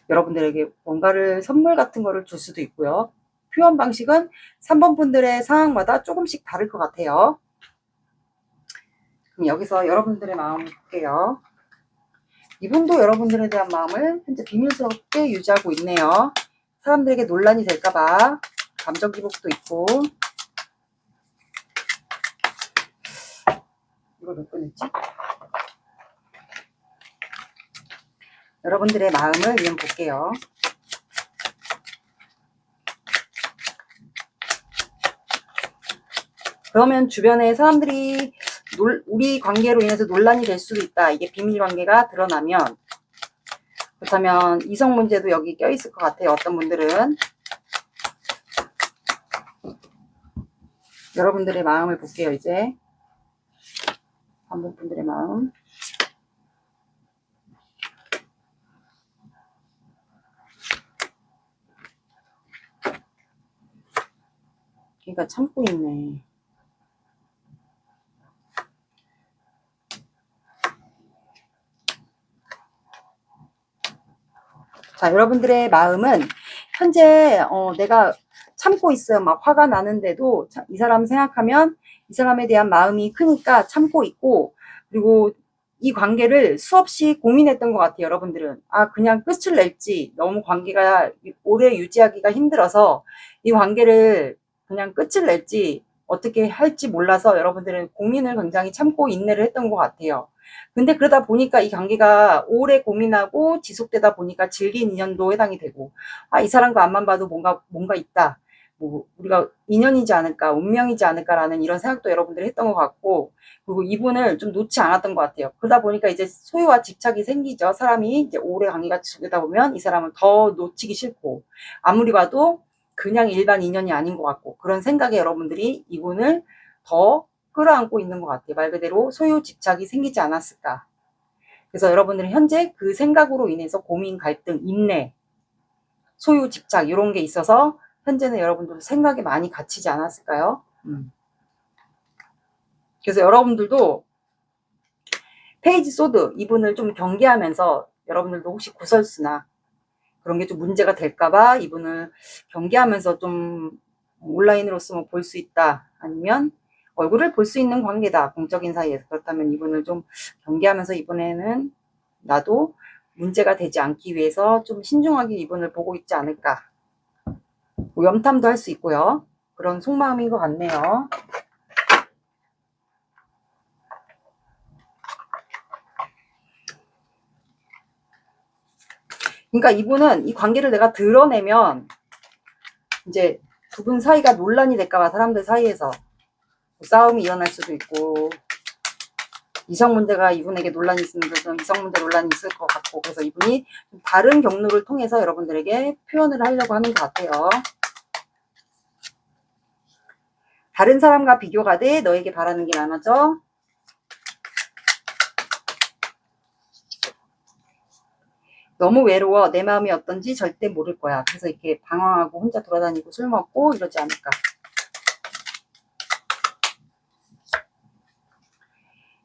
여러분들에게 뭔가를 선물 같은 거를 줄 수도 있고요. 표현 방식은 3번 분들의 상황마다 조금씩 다를 것 같아요. 그럼 여기서 여러분들의 마음을 볼게요. 이분도 여러분들에 대한 마음을 현재 비밀스럽게 유지하고 있네요. 사람들에게 논란이 될까봐 감정 기복도 있고. 이거 몇 번 했지? 여러분들의 마음을 이름 볼게요. 그러면 주변에 사람들이 우리 관계로 인해서 논란이 될 수도 있다. 이게 비밀 관계가 드러나면. 그렇다면 이성 문제도 여기 껴있을 것 같아요. 어떤 분들은. 여러분들의 마음을 볼게요. 이제 한번 분들의 마음. 걔가 참고 있네. 자, 여러분들의 마음은 현재 내가 참고 있어요. 막 화가 나는데도 이 사람 생각하면 이 사람에 대한 마음이 크니까 참고 있고, 그리고 이 관계를 수없이 고민했던 것 같아요. 여러분들은 그냥 끝을 낼지, 너무 관계가 오래 유지하기가 힘들어서 이 관계를 그냥 끝을 낼지 어떻게 할지 몰라서 여러분들은 고민을 굉장히 참고 인내를 했던 것 같아요. 근데 그러다 보니까 이 관계가 오래 고민하고 지속되다 보니까 질긴 인연도 해당이 되고, 이 사람과 앞만 봐도 뭔가 있다. 뭐 우리가 인연이지 않을까, 운명이지 않을까라는 이런 생각도 여러분들이 했던 것 같고, 그리고 이분을 좀 놓지 않았던 것 같아요. 그러다 보니까 이제 소유와 집착이 생기죠. 사람이 이제 오래 관계가 지속되다 보면 이 사람을 더 놓치기 싫고, 아무리 봐도 그냥 일반 인연이 아닌 것 같고, 그런 생각에 여러분들이 이분을 더 끌어안고 있는 것 같아요. 말 그대로 소유 집착이 생기지 않았을까. 그래서 여러분들은 현재 그 생각으로 인해서 고민, 갈등, 인내, 소유 집착 이런 게 있어서 현재는 여러분들 생각에 많이 갇히지 않았을까요? 그래서 여러분들도 페이지 소드 이분을 좀 경계하면서, 여러분들도 혹시 구설수나 그런 게 좀 문제가 될까봐 이분을 경계하면서 좀 온라인으로서 볼 수 있다, 아니면 얼굴을 볼 수 있는 관계다, 공적인 사이에서. 그렇다면 이분을 좀 경계하면서 이번에는 나도 문제가 되지 않기 위해서 좀 신중하게 이분을 보고 있지 않을까. 뭐 염탐도 할 수 있고요. 그런 속마음인 것 같네요. 그러니까 이분은 이 관계를 내가 드러내면 이제 두 분 사이가 논란이 될까봐 사람들 사이에서 싸움이 일어날 수도 있고, 이성 문제가 이분에게 논란이 있으면 이성 문제 논란이 있을 것 같고, 그래서 이분이 다른 경로를 통해서 여러분들에게 표현을 하려고 하는 것 같아요. 다른 사람과 비교가 돼 너에게 바라는 게 많아져. 너무 외로워. 내 마음이 어떤지 절대 모를 거야. 그래서 이렇게 방황하고 혼자 돌아다니고 술 먹고 이러지 않을까.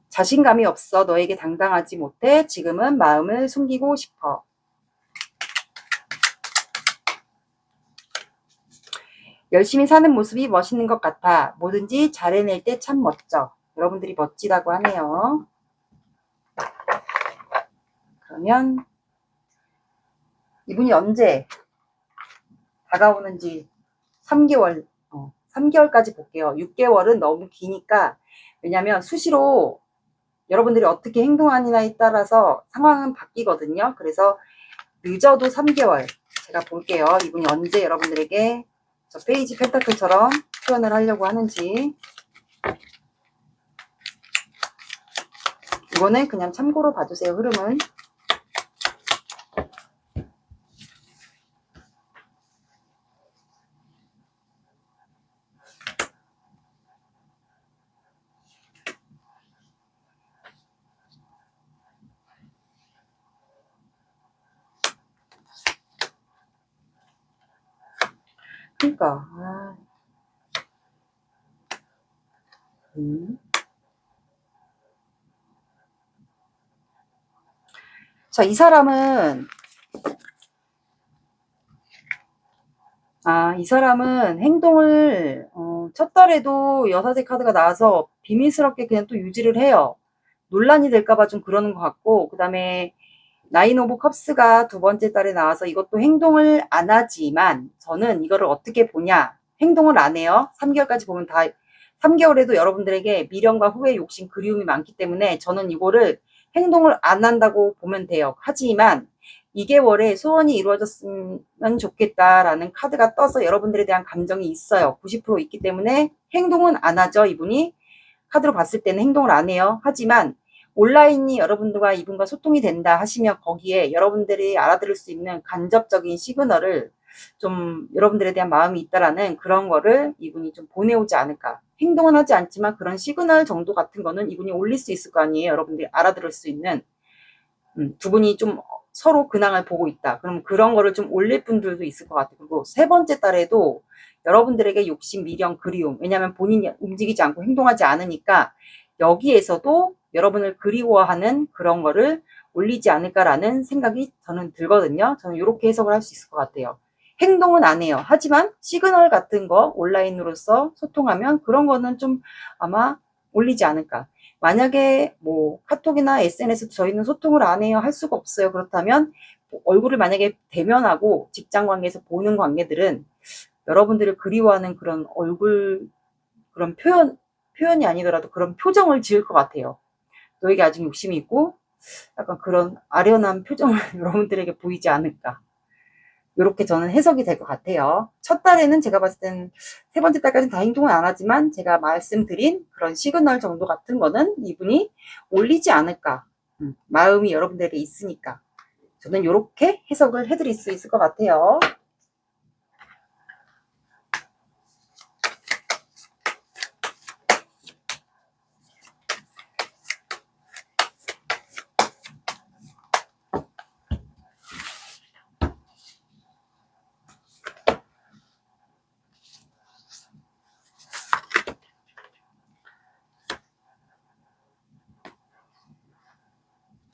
자신감이 없어. 너에게 당당하지 못해. 지금은 마음을 숨기고 싶어. 열심히 사는 모습이 멋있는 것 같아. 뭐든지 잘해낼 때 참 멋져. 여러분들이 멋지다고 하네요. 그러면 이분이 언제 다가오는지 3개월 3개월까지 볼게요. 6개월은 너무 기니까, 왜냐면 수시로 여러분들이 어떻게 행동하느냐에 따라서 상황은 바뀌거든요. 그래서 늦어도 3개월 제가 볼게요. 이분이 언제 여러분들에게 저 페이지 펜타클처럼 표현을 하려고 하는지. 이거는 그냥 참고로 봐주세요. 흐름은. 그러니까 자, 이 사람은 이 사람은 행동을 첫 달에도 여사제 카드가 나와서 비밀스럽게 그냥 또 유지를 해요. 논란이 될까봐 좀 그러는 것 같고, 그 다음에 나인 오브 컵스가 두 번째 달에 나와서 이것도 행동을 안 하지만 저는 이거를 어떻게 보냐. 행동을 안 해요. 3개월까지 보면 다 3개월에도 여러분들에게 미련과 후회, 욕심, 그리움이 많기 때문에 저는 이거를 행동을 안 한다고 보면 돼요. 하지만 2개월에 소원이 이루어졌으면 좋겠다라는 카드가 떠서 여러분들에 대한 감정이 있어요. 90% 있기 때문에 행동은 안 하죠. 이분이 카드로 봤을 때는 행동을 안 해요. 하지만 온라인이 여러분들과 이분과 소통이 된다 하시면 거기에 여러분들이 알아들을 수 있는 간접적인 시그널을 좀 여러분들에 대한 마음이 있다라는 그런 거를 이분이 좀 보내오지 않을까. 행동은 하지 않지만 그런 시그널 정도 같은 거는 이분이 올릴 수 있을 거 아니에요. 여러분들이 알아들을 수 있는. 두 분이 좀 서로 근황을 보고 있다. 그럼 그런 거를 좀 올릴 분들도 있을 것 같아요. 그리고 세 번째 달에도 여러분들에게 욕심, 미련, 그리움. 왜냐하면 본인이 움직이지 않고 행동하지 않으니까 여기에서도 여러분을 그리워하는 그런 거를 올리지 않을까라는 생각이 저는 들거든요. 저는 이렇게 해석을 할 수 있을 것 같아요. 행동은 안 해요. 하지만 시그널 같은 거 온라인으로서 소통하면 그런 거는 좀 아마 올리지 않을까. 만약에 뭐 카톡이나 SNS 저희는 소통을 안 해요. 할 수가 없어요. 그렇다면 얼굴을 만약에 대면하고 직장 관계에서 보는 관계들은 여러분들을 그리워하는 그런 얼굴 그런 표현이 아니더라도 그런 표정을 지을 것 같아요. 너에게 아직 욕심이 있고 약간 그런 아련한 표정을 여러분들에게 보이지 않을까. 이렇게 저는 해석이 될 것 같아요. 첫 달에는 제가 봤을 땐 세 번째 달까지는 다 행동을 안 하지만 제가 말씀드린 그런 시그널 정도 같은 거는 이분이 올리지 않을까. 마음이 여러분들에게 있으니까. 저는 이렇게 해석을 해드릴 수 있을 것 같아요.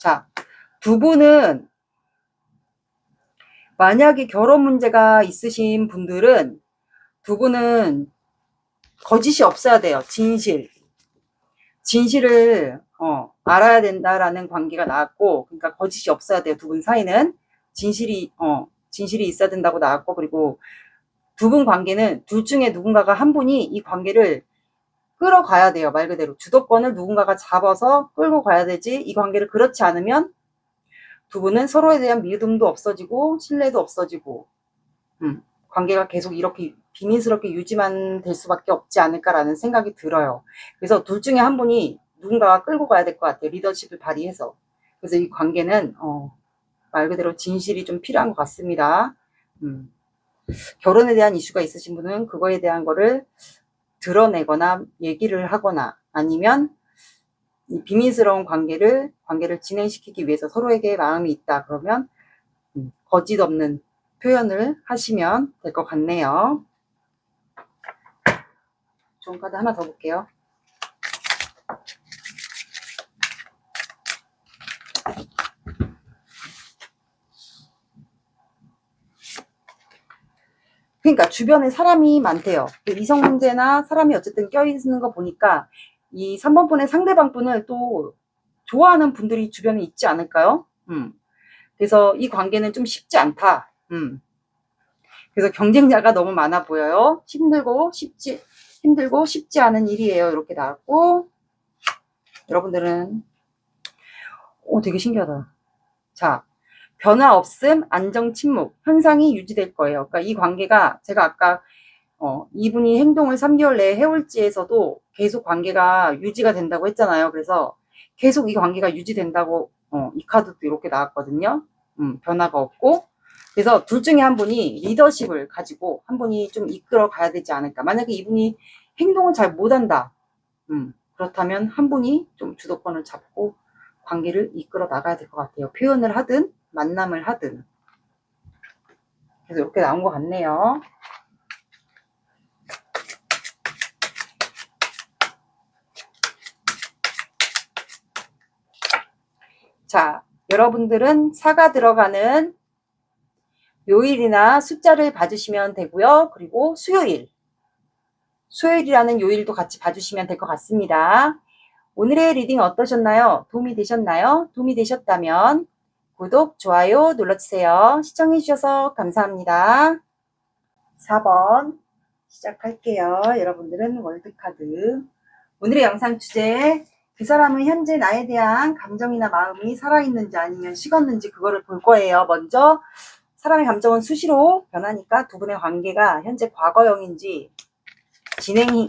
자, 두 분은 만약에 결혼 문제가 있으신 분들은 두 분은 거짓이 없어야 돼요. 진실을 알아야 된다라는 관계가 나왔고, 그러니까 거짓이 없어야 돼요. 두 분 사이는 진실이 있어야 된다고 나왔고, 그리고 두 분 관계는 둘 중에 누군가가 한 분이 이 관계를 끌어가야 돼요. 말 그대로 주도권을 누군가가 잡아서 끌고 가야 되지. 이 관계를 그렇지 않으면 두 분은 서로에 대한 믿음도 없어지고 신뢰도 없어지고 관계가 계속 이렇게 비밀스럽게 유지만 될 수밖에 없지 않을까라는 생각이 들어요. 그래서 둘 중에 한 분이 누군가가 끌고 가야 될 것 같아요. 리더십을 발휘해서. 그래서 이 관계는 말 그대로 진실이 좀 필요한 것 같습니다. 결혼에 대한 이슈가 있으신 분은 그거에 대한 거를 드러내거나 얘기를 하거나 아니면 이 비밀스러운 관계를 진행시키기 위해서 서로에게 마음이 있다. 그러면 거짓 없는 표현을 하시면 될 것 같네요. 좋은 카드 하나 더 볼게요. 그러니까 주변에 사람이 많대요. 이성 문제나 사람이 어쨌든 껴있는 거 보니까 이 3번 분의 상대방 분을 또 좋아하는 분들이 주변에 있지 않을까요? 그래서 이 관계는 좀 쉽지 않다. 그래서 경쟁자가 너무 많아 보여요. 힘들고 쉽지 않은 일이에요. 이렇게 나왔고, 여러분들은 되게 신기하다. 자, 변화 없음, 안정 침묵, 현상이 유지될 거예요. 그러니까 이 관계가 제가 아까 이분이 행동을 3개월 내에 해올지에서도 계속 관계가 유지가 된다고 했잖아요. 그래서 계속 이 관계가 유지된다고 이 카드도 이렇게 나왔거든요. 변화가 없고. 그래서 둘 중에 한 분이 리더십을 가지고 한 분이 좀 이끌어 가야 되지 않을까. 만약에 이분이 행동을 잘 못한다. 그렇다면 한 분이 좀 주도권을 잡고 관계를 이끌어 나가야 될 것 같아요. 표현을 하든 만남을 하든. 그래서 이렇게 나온 것 같네요. 자, 여러분들은 사가 들어가는 요일이나 숫자를 봐주시면 되고요. 그리고 수요일이라는 요일도 같이 봐주시면 될 것 같습니다. 오늘의 리딩 어떠셨나요? 도움이 되셨나요? 도움이 되셨다면 구독, 좋아요 눌러주세요. 시청해주셔서 감사합니다. 4번 시작할게요. 여러분들은 월드카드. 오늘의 영상 주제, 그 사람은 현재 나에 대한 감정이나 마음이 살아있는지 아니면 식었는지 그거를 볼 거예요. 먼저 사람의 감정은 수시로 변하니까 두 분의 관계가 현재 과거형인지 진행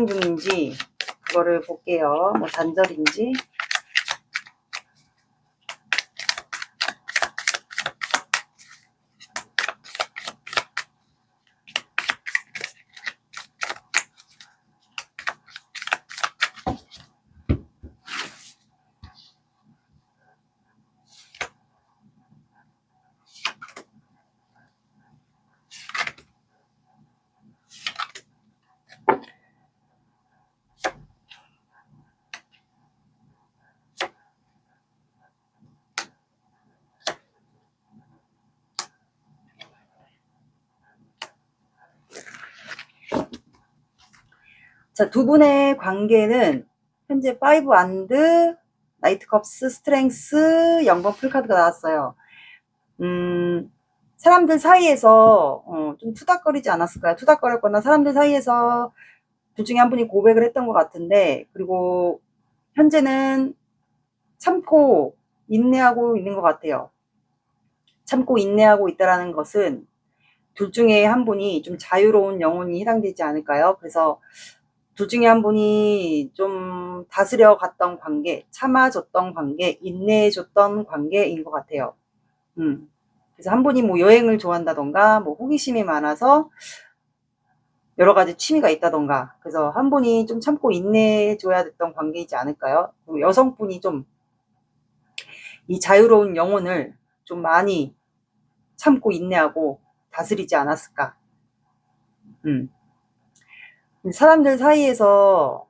중인지 그거를 볼게요. 뭐 단절인지. 자, 두 분의 관계는 현재 5 안드, 나이트 컵스, 스트렝스, 0번 풀카드가 나왔어요. 사람들 사이에서 좀 투닥거리지 않았을까요? 투닥거렸거나 사람들 사이에서 둘 중에 한 분이 고백을 했던 것 같은데, 그리고 현재는 참고 인내하고 있는 것 같아요. 참고 인내하고 있다라는 것은 둘 중에 한 분이 좀 자유로운 영혼이 해당되지 않을까요? 그래서 둘 중에 한 분이 좀 다스려 갔던 관계, 참아줬던 관계, 인내해줬던 관계인 것 같아요. 그래서 한 분이 뭐 여행을 좋아한다던가, 뭐 호기심이 많아서 여러 가지 취미가 있다던가, 그래서 한 분이 좀 참고 인내해줘야 됐던 관계이지 않을까요? 그리고 여성분이 좀 이 자유로운 영혼을 좀 많이 참고 인내하고 다스리지 않았을까. 사람들 사이에서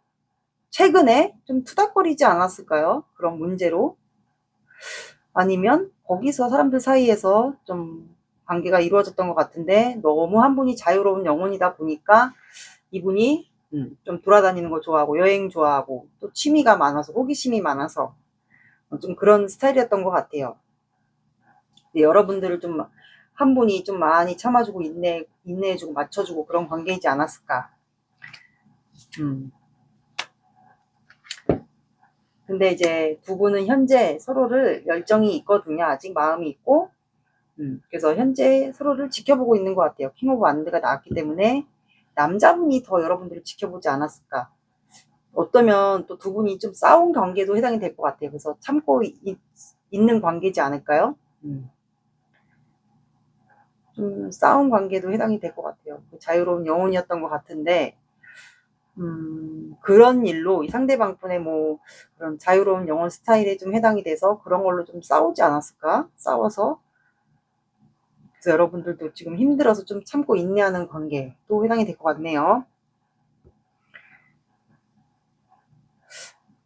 최근에 좀 투닥거리지 않았을까요? 그런 문제로. 아니면 거기서 사람들 사이에서 좀 관계가 이루어졌던 것 같은데 너무 한 분이 자유로운 영혼이다 보니까 이분이 좀 돌아다니는 거 좋아하고 여행 좋아하고 또 취미가 많아서 호기심이 많아서 좀 그런 스타일이었던 것 같아요. 여러분들을 좀 한 분이 좀 많이 참아주고 인내해주고 맞춰주고 그런 관계이지 않았을까. 근데 이제 두 분은 현재 서로를 열정이 있거든요. 아직 마음이 있고. 그래서 현재 서로를 지켜보고 있는 것 같아요. 킹 오브 완드가 나왔기 때문에 남자분이 더 여러분들을 지켜보지 않았을까. 어쩌면 또 두 분이 좀 싸운 관계도 해당이 될 것 같아요. 그래서 참고 있는 관계지 않을까요? 좀 싸운 관계도 해당이 될 것 같아요. 자유로운 영혼이었던 것 같은데 그런 일로 이 상대방 분의 뭐 그런 자유로운 영혼 스타일에 좀 해당이 돼서 그런 걸로 좀 싸우지 않았을까? 싸워서. 그래서 여러분들도 지금 힘들어서 좀 참고 인내하는 관계도 해당이 될 것 같네요.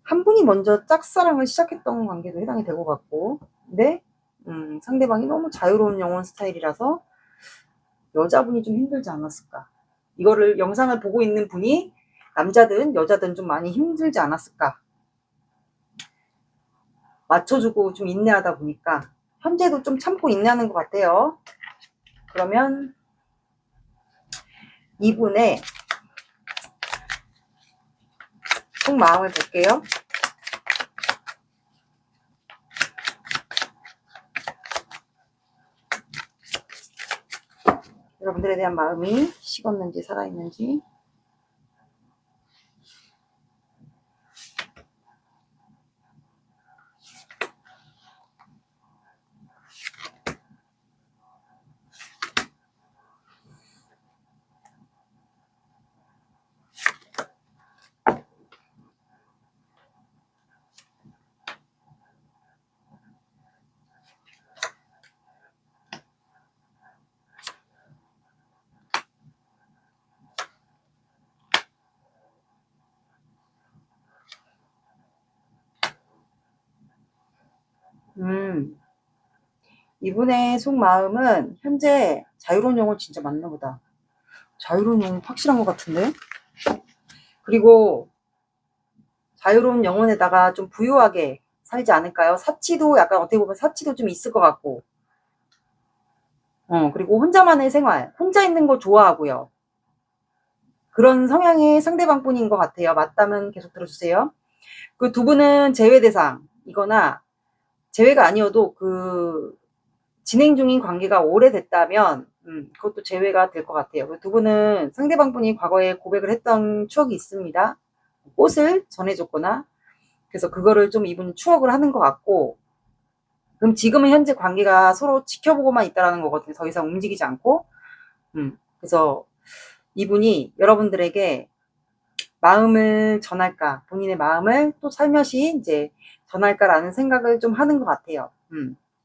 한 분이 먼저 짝사랑을 시작했던 관계도 해당이 될 것 같고, 근데 상대방이 너무 자유로운 영혼 스타일이라서 여자분이 좀 힘들지 않았을까. 이거를 영상을 보고 있는 분이 남자든 여자든 좀 많이 힘들지 않았을까. 맞춰주고 좀 인내하다 보니까 현재도 좀 참고 인내하는 것 같아요. 그러면 이분의 속마음을 볼게요. 여러분들에 대한 마음이 식었는지 살아있는지. 이분의 속마음은 현재 자유로운 영혼 진짜 맞나 보다. 자유로운 영혼 확실한 것 같은데? 그리고 자유로운 영혼에다가 좀 부유하게 살지 않을까요? 사치도 약간 어떻게 보면 사치도 좀 있을 것 같고. 그리고 혼자만의 생활, 혼자 있는 거 좋아하고요. 그런 성향의 상대방뿐인 것 같아요. 맞다면 계속 들어주세요. 그 두 분은 제외 대상이거나 제외가 아니어도 그 진행 중인 관계가 오래됐다면 그것도 제외가 될 것 같아요. 그 두 분은 상대방분이 과거에 고백을 했던 추억이 있습니다. 꽃을 전해줬거나 그래서 그거를 좀 이분이 추억을 하는 것 같고, 그럼 지금은 현재 관계가 서로 지켜보고만 있다라는 거거든요. 더 이상 움직이지 않고. 그래서 이분이 여러분들에게 마음을 전할까, 본인의 마음을 또 살며시 이제 전할까라는 생각을 좀 하는 것 같아요.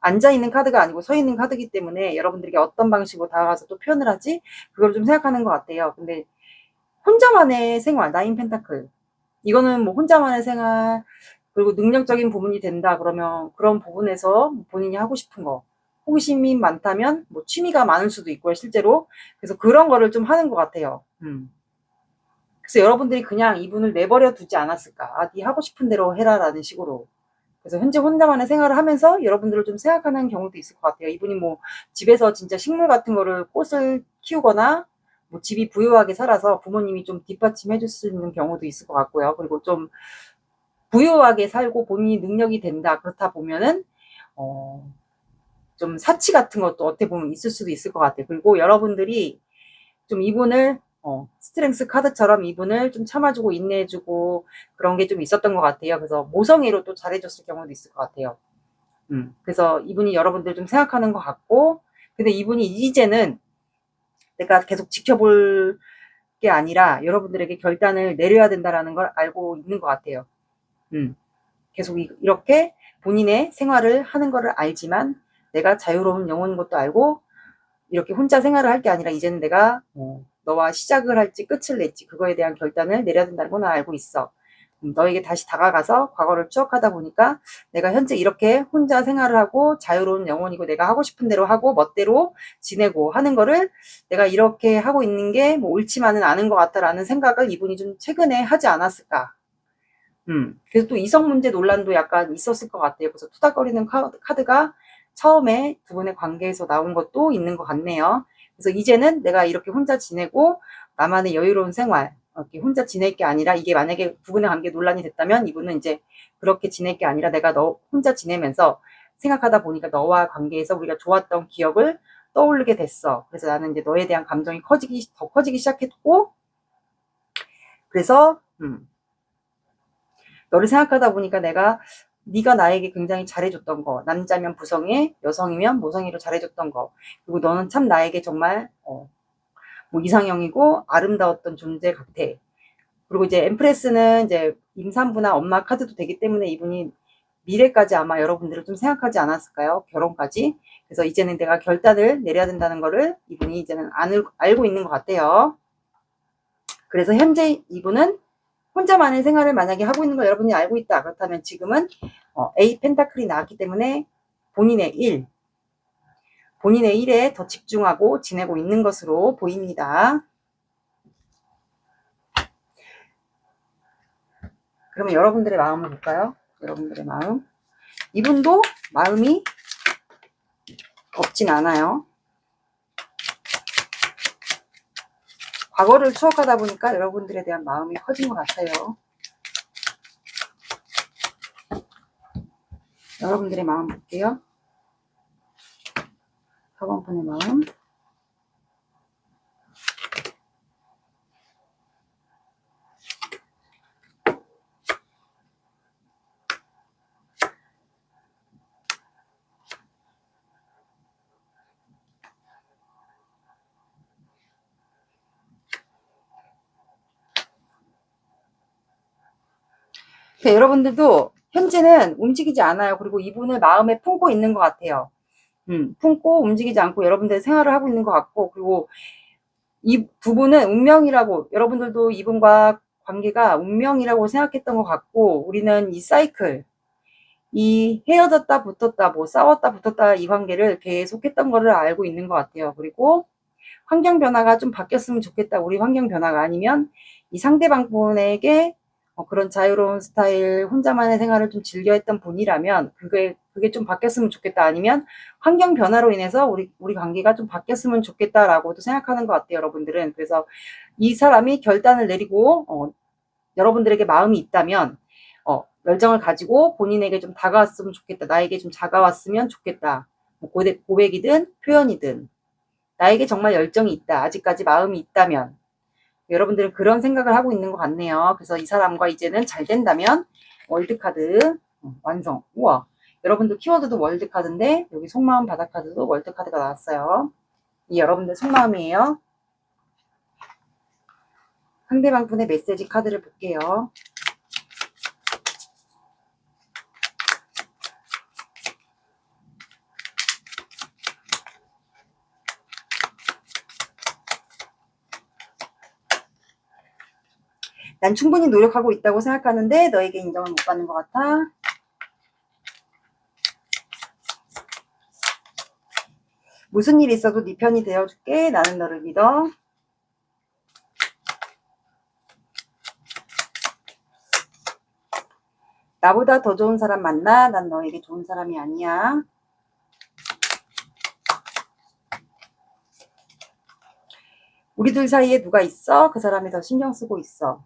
앉아있는 카드가 아니고 서 있는 카드이기 때문에 여러분들에게 어떤 방식으로 다가가서 또 표현을 하지? 그걸 좀 생각하는 것 같아요. 근데 혼자만의 생활, 나인 펜타클. 이거는 뭐 혼자만의 생활, 그리고 능력적인 부분이 된다 그러면 그런 부분에서 본인이 하고 싶은 거, 호기심이 많다면 뭐 취미가 많을 수도 있고요, 실제로. 그래서 그런 거를 좀 하는 것 같아요. 그래서 여러분들이 그냥 이분을 내버려 두지 않았을까. 아, 네 하고 싶은 대로 해라라는 식으로. 그래서 현재 혼자만의 생활을 하면서 여러분들을 좀 생각하는 경우도 있을 것 같아요. 이분이 뭐 집에서 진짜 식물 같은 거를 꽃을 키우거나 뭐 집이 부유하게 살아서 부모님이 좀 뒷받침해 줄 수 있는 경우도 있을 것 같고요. 그리고 좀 부유하게 살고 본인이 능력이 된다. 그렇다 보면은 좀 사치 같은 것도 어떻게 보면 있을 수도 있을 것 같아요. 그리고 여러분들이 좀 이분을 스트렝스 카드처럼 이분을 좀 참아주고 인내해주고 그런 게 좀 있었던 것 같아요. 그래서 모성애로 또 잘해줬을 경우도 있을 것 같아요. 그래서 이분이 여러분들 좀 생각하는 것 같고, 근데 이분이 이제는 내가 계속 지켜볼 게 아니라 여러분들에게 결단을 내려야 된다라는 걸 알고 있는 것 같아요. 계속 이렇게 본인의 생활을 하는 거를 알지만 내가 자유로운 영혼인 것도 알고 이렇게 혼자 생활을 할 게 아니라 이제는 내가 너와 시작을 할지 끝을 낼지 그거에 대한 결단을 내려야 된다는 건 알고 있어. 너에게 다시 다가가서 과거를 추억하다 보니까 내가 현재 이렇게 혼자 생활을 하고 자유로운 영혼이고 내가 하고 싶은 대로 하고 멋대로 지내고 하는 거를 내가 이렇게 하고 있는 게 뭐 옳지만은 않은 것 같다라는 생각을 이분이 좀 최근에 하지 않았을까. 그래서 또 이성 문제 논란도 약간 있었을 것 같아요. 그래서 투닥거리는 카드가 처음에 두 분의 관계에서 나온 것도 있는 것 같네요. 그래서 이제는 내가 이렇게 혼자 지내고 나만의 여유로운 생활, 이렇게 혼자 지낼 게 아니라 이게 만약에 두 분의 관계 논란이 됐다면 이분은 이제 그렇게 지낼 게 아니라 내가 너 혼자 지내면서 생각하다 보니까 너와 관계에서 우리가 좋았던 기억을 떠올리게 됐어. 그래서 나는 이제 너에 대한 감정이 더 커지기 시작했고, 그래서 너를 생각하다 보니까 네가 나에게 굉장히 잘해줬던 거, 남자면 부성애, 여성이면 모성애로 잘해줬던 거, 그리고 너는 참 나에게 정말 뭐 이상형이고 아름다웠던 존재 같아. 그리고 이제 엠프레스는 이제 임산부나 엄마 카드도 되기 때문에 이분이 미래까지 아마 여러분들을 좀 생각하지 않았을까요? 결혼까지. 그래서 이제는 내가 결단을 내려야 된다는 거를 이분이 이제는 알고 있는 것 같아요. 그래서 현재 이분은 혼자만의 생활을 만약에 하고 있는 걸 여러분이 알고 있다. 그렇다면 지금은 A 펜타클이 나왔기 때문에 본인의 일에 더 집중하고 지내고 있는 것으로 보입니다. 그러면 여러분들의 마음을 볼까요? 여러분들의 마음. 이분도 마음이 없진 않아요. 과거를 추억하다 보니까 여러분들에 대한 마음이 커진 것 같아요. 여러분들의 마음 볼게요. 4번 분의 마음. 여러분들도 현재는 움직이지 않아요. 그리고 이분을 마음에 품고 있는 것 같아요. 품고 움직이지 않고 여러분들 생활을 하고 있는 것 같고, 그리고 이 두 분은 운명이라고, 여러분들도 이분과 관계가 운명이라고 생각했던 것 같고, 우리는 이 사이클, 이 헤어졌다 붙었다, 뭐 싸웠다 붙었다, 이 관계를 계속했던 거를 알고 있는 것 같아요. 그리고 환경 변화가 좀 바뀌었으면 좋겠다. 우리 환경 변화가 아니면 이 상대방 분에게 그런 자유로운 스타일, 혼자만의 생활을 좀 즐겨 했던 분이라면 그게 좀 바뀌었으면 좋겠다. 아니면 환경 변화로 인해서 우리 관계가 좀 바뀌었으면 좋겠다라고도 생각하는 것 같아요, 여러분들은. 그래서 이 사람이 결단을 내리고 여러분들에게 마음이 있다면 열정을 가지고 본인에게 좀 다가왔으면 좋겠다. 나에게 좀 다가왔으면 좋겠다. 뭐 고백이든 표현이든 나에게 정말 열정이 있다. 아직까지 마음이 있다면 여러분들은 그런 생각을 하고 있는 것 같네요. 그래서 이 사람과 이제는 잘 된다면 월드카드 완성. 우와, 여러분들 키워드도 월드카드인데 여기 속마음 바닥카드도 월드카드가 나왔어요. 이 여러분들 속마음이에요. 상대방 분의 메시지 카드를 볼게요. 난 충분히 노력하고 있다고 생각하는데 너에게 인정을 못 받는 것 같아. 무슨 일이 있어도 네 편이 되어줄게. 나는 너를 믿어. 나보다 더 좋은 사람 만나. 난 너에게 좋은 사람이 아니야. 우리 둘 사이에 누가 있어? 그 사람이 더 신경 쓰고 있어.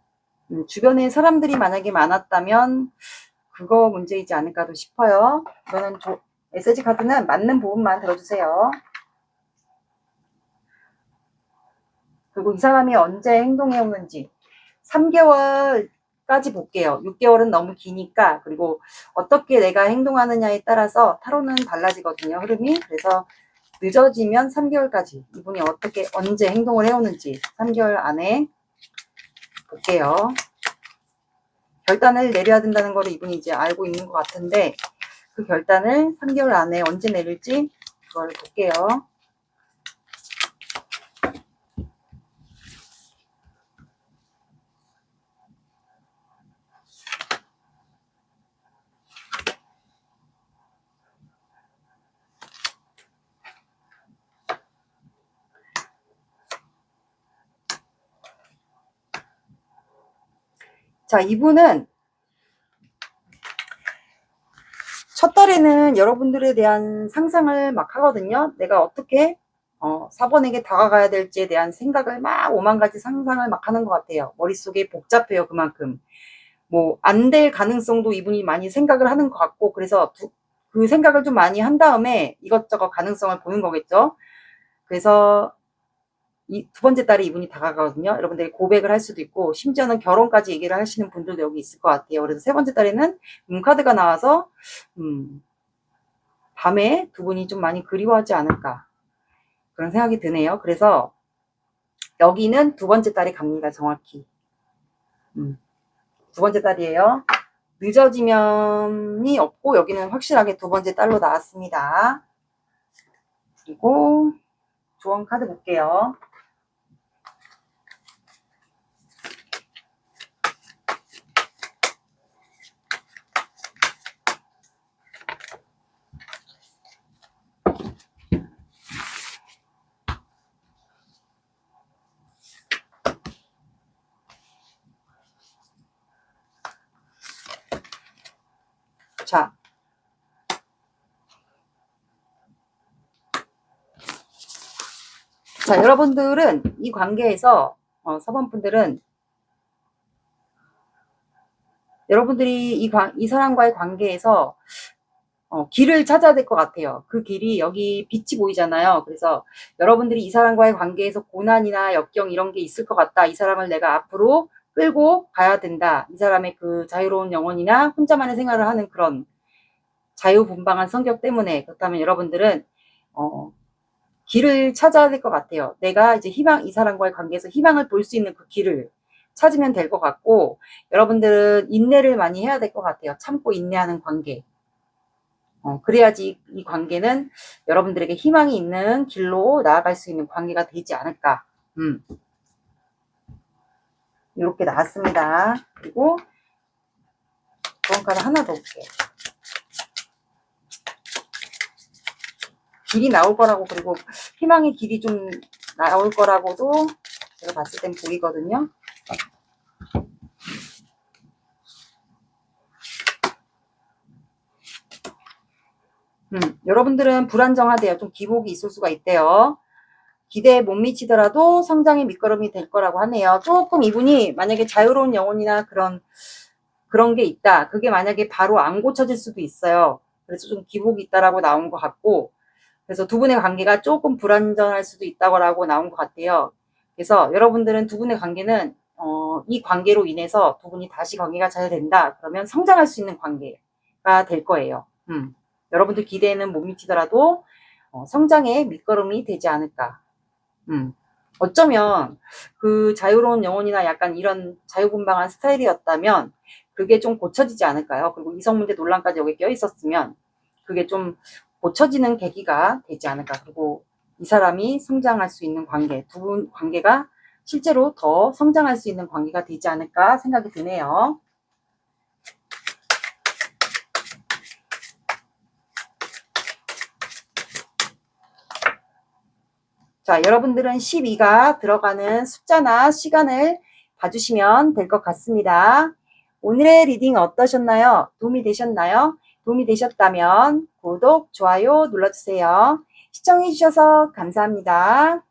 주변에 사람들이 만약에 많았다면 그거 문제이지 않을까도 싶어요. 이거는 메시지 카드는 맞는 부분만 들어주세요. 그리고 이 사람이 언제 행동해 오는지 3개월까지 볼게요. 6개월은 너무 기니까. 그리고 어떻게 내가 행동하느냐에 따라서 타로는 달라지거든요, 흐름이. 그래서 늦어지면 3개월까지 이분이 언제 행동을 해오는지 3개월 안에 볼게요. 결단을 내려야 된다는 거를 이분이 이제 알고 있는 것 같은데 그 결단을 3개월 안에 언제 내릴지 그걸 볼게요. 자, 이분은 첫 달에는 여러분들에 대한 상상을 막 하거든요. 내가 어떻게 4번에게 다가가야 될지에 대한 생각을 막 5만 가지 상상을 막 하는 것 같아요. 머릿속에 복잡해요, 그만큼. 뭐 안 될 가능성도 이분이 많이 생각을 하는 것 같고, 그래서 그 생각을 좀 많이 한 다음에 이것저것 가능성을 보는 거겠죠. 그래서 이 두 번째 달에 이분이 다가가거든요. 여러분들이 고백을 할 수도 있고 심지어는 결혼까지 얘기를 하시는 분들도 여기 있을 것 같아요. 그래서 세 번째 달에는 카드가 나와서 밤에 두 분이 좀 많이 그리워하지 않을까 그런 생각이 드네요. 그래서 여기는 두 번째 달에 갑니다. 정확히 두 번째 달이에요. 늦어지면이 없고 여기는 확실하게 두 번째 달로 나왔습니다. 그리고 조언 카드 볼게요. 자, 여러분들은 이 관계에서 4번 분들은 여러분들이 이 사람과의 관계에서 길을 찾아야 될 것 같아요. 그 길이 여기 빛이 보이잖아요. 그래서 여러분들이 이 사람과의 관계에서 고난이나 역경 이런 게 있을 것 같다. 이 사람을 내가 앞으로 끌고 가야 된다. 이 사람의 그 자유로운 영혼이나 혼자만의 생활을 하는 그런 자유분방한 성격 때문에 그렇다면 여러분들은 길을 찾아야 될 것 같아요. 내가 이제 이 사람과의 관계에서 희망을 볼 수 있는 그 길을 찾으면 될 것 같고, 여러분들은 인내를 많이 해야 될 것 같아요. 참고 인내하는 관계. 그래야지 이 관계는 여러분들에게 희망이 있는 길로 나아갈 수 있는 관계가 되지 않을까. 이렇게 나왔습니다. 그리고 그런 카드 하나 더 볼게요. 길이 나올 거라고, 그리고 희망의 길이 좀 나올 거라고도 제가 봤을 땐 보이거든요. 여러분들은 불안정하대요. 좀 기복이 있을 수가 있대요. 기대에 못 미치더라도 성장의 밑거름이 될 거라고 하네요. 조금 이분이 만약에 자유로운 영혼이나 그런 게 있다. 그게 만약에 바로 안 고쳐질 수도 있어요. 그래서 좀 기복이 있다라고 나온 것 같고, 그래서 두 분의 관계가 조금 불안정할 수도 있다고 나온 것 같아요. 그래서 여러분들은 두 분의 관계는 이 관계로 인해서 두 분이 다시 관계가 잘 된다. 그러면 성장할 수 있는 관계가 될 거예요. 여러분들 기대에는 못 미치더라도 성장의 밑거름이 되지 않을까. 어쩌면 그 자유로운 영혼이나 약간 이런 자유분방한 스타일이었다면 그게 좀 고쳐지지 않을까요? 그리고 이성문제 논란까지 여기 껴 있었으면 그게 좀 고쳐지는 계기가 되지 않을까. 그리고 이 사람이 성장할 수 있는 관계, 두 분 관계가 실제로 더 성장할 수 있는 관계가 되지 않을까 생각이 드네요. 자, 여러분들은 12가 들어가는 숫자나 시간을 봐주시면 될 것 같습니다. 오늘의 리딩 어떠셨나요? 도움이 되셨나요? 도움이 되셨다면 구독, 좋아요 눌러주세요. 시청해주셔서 감사합니다.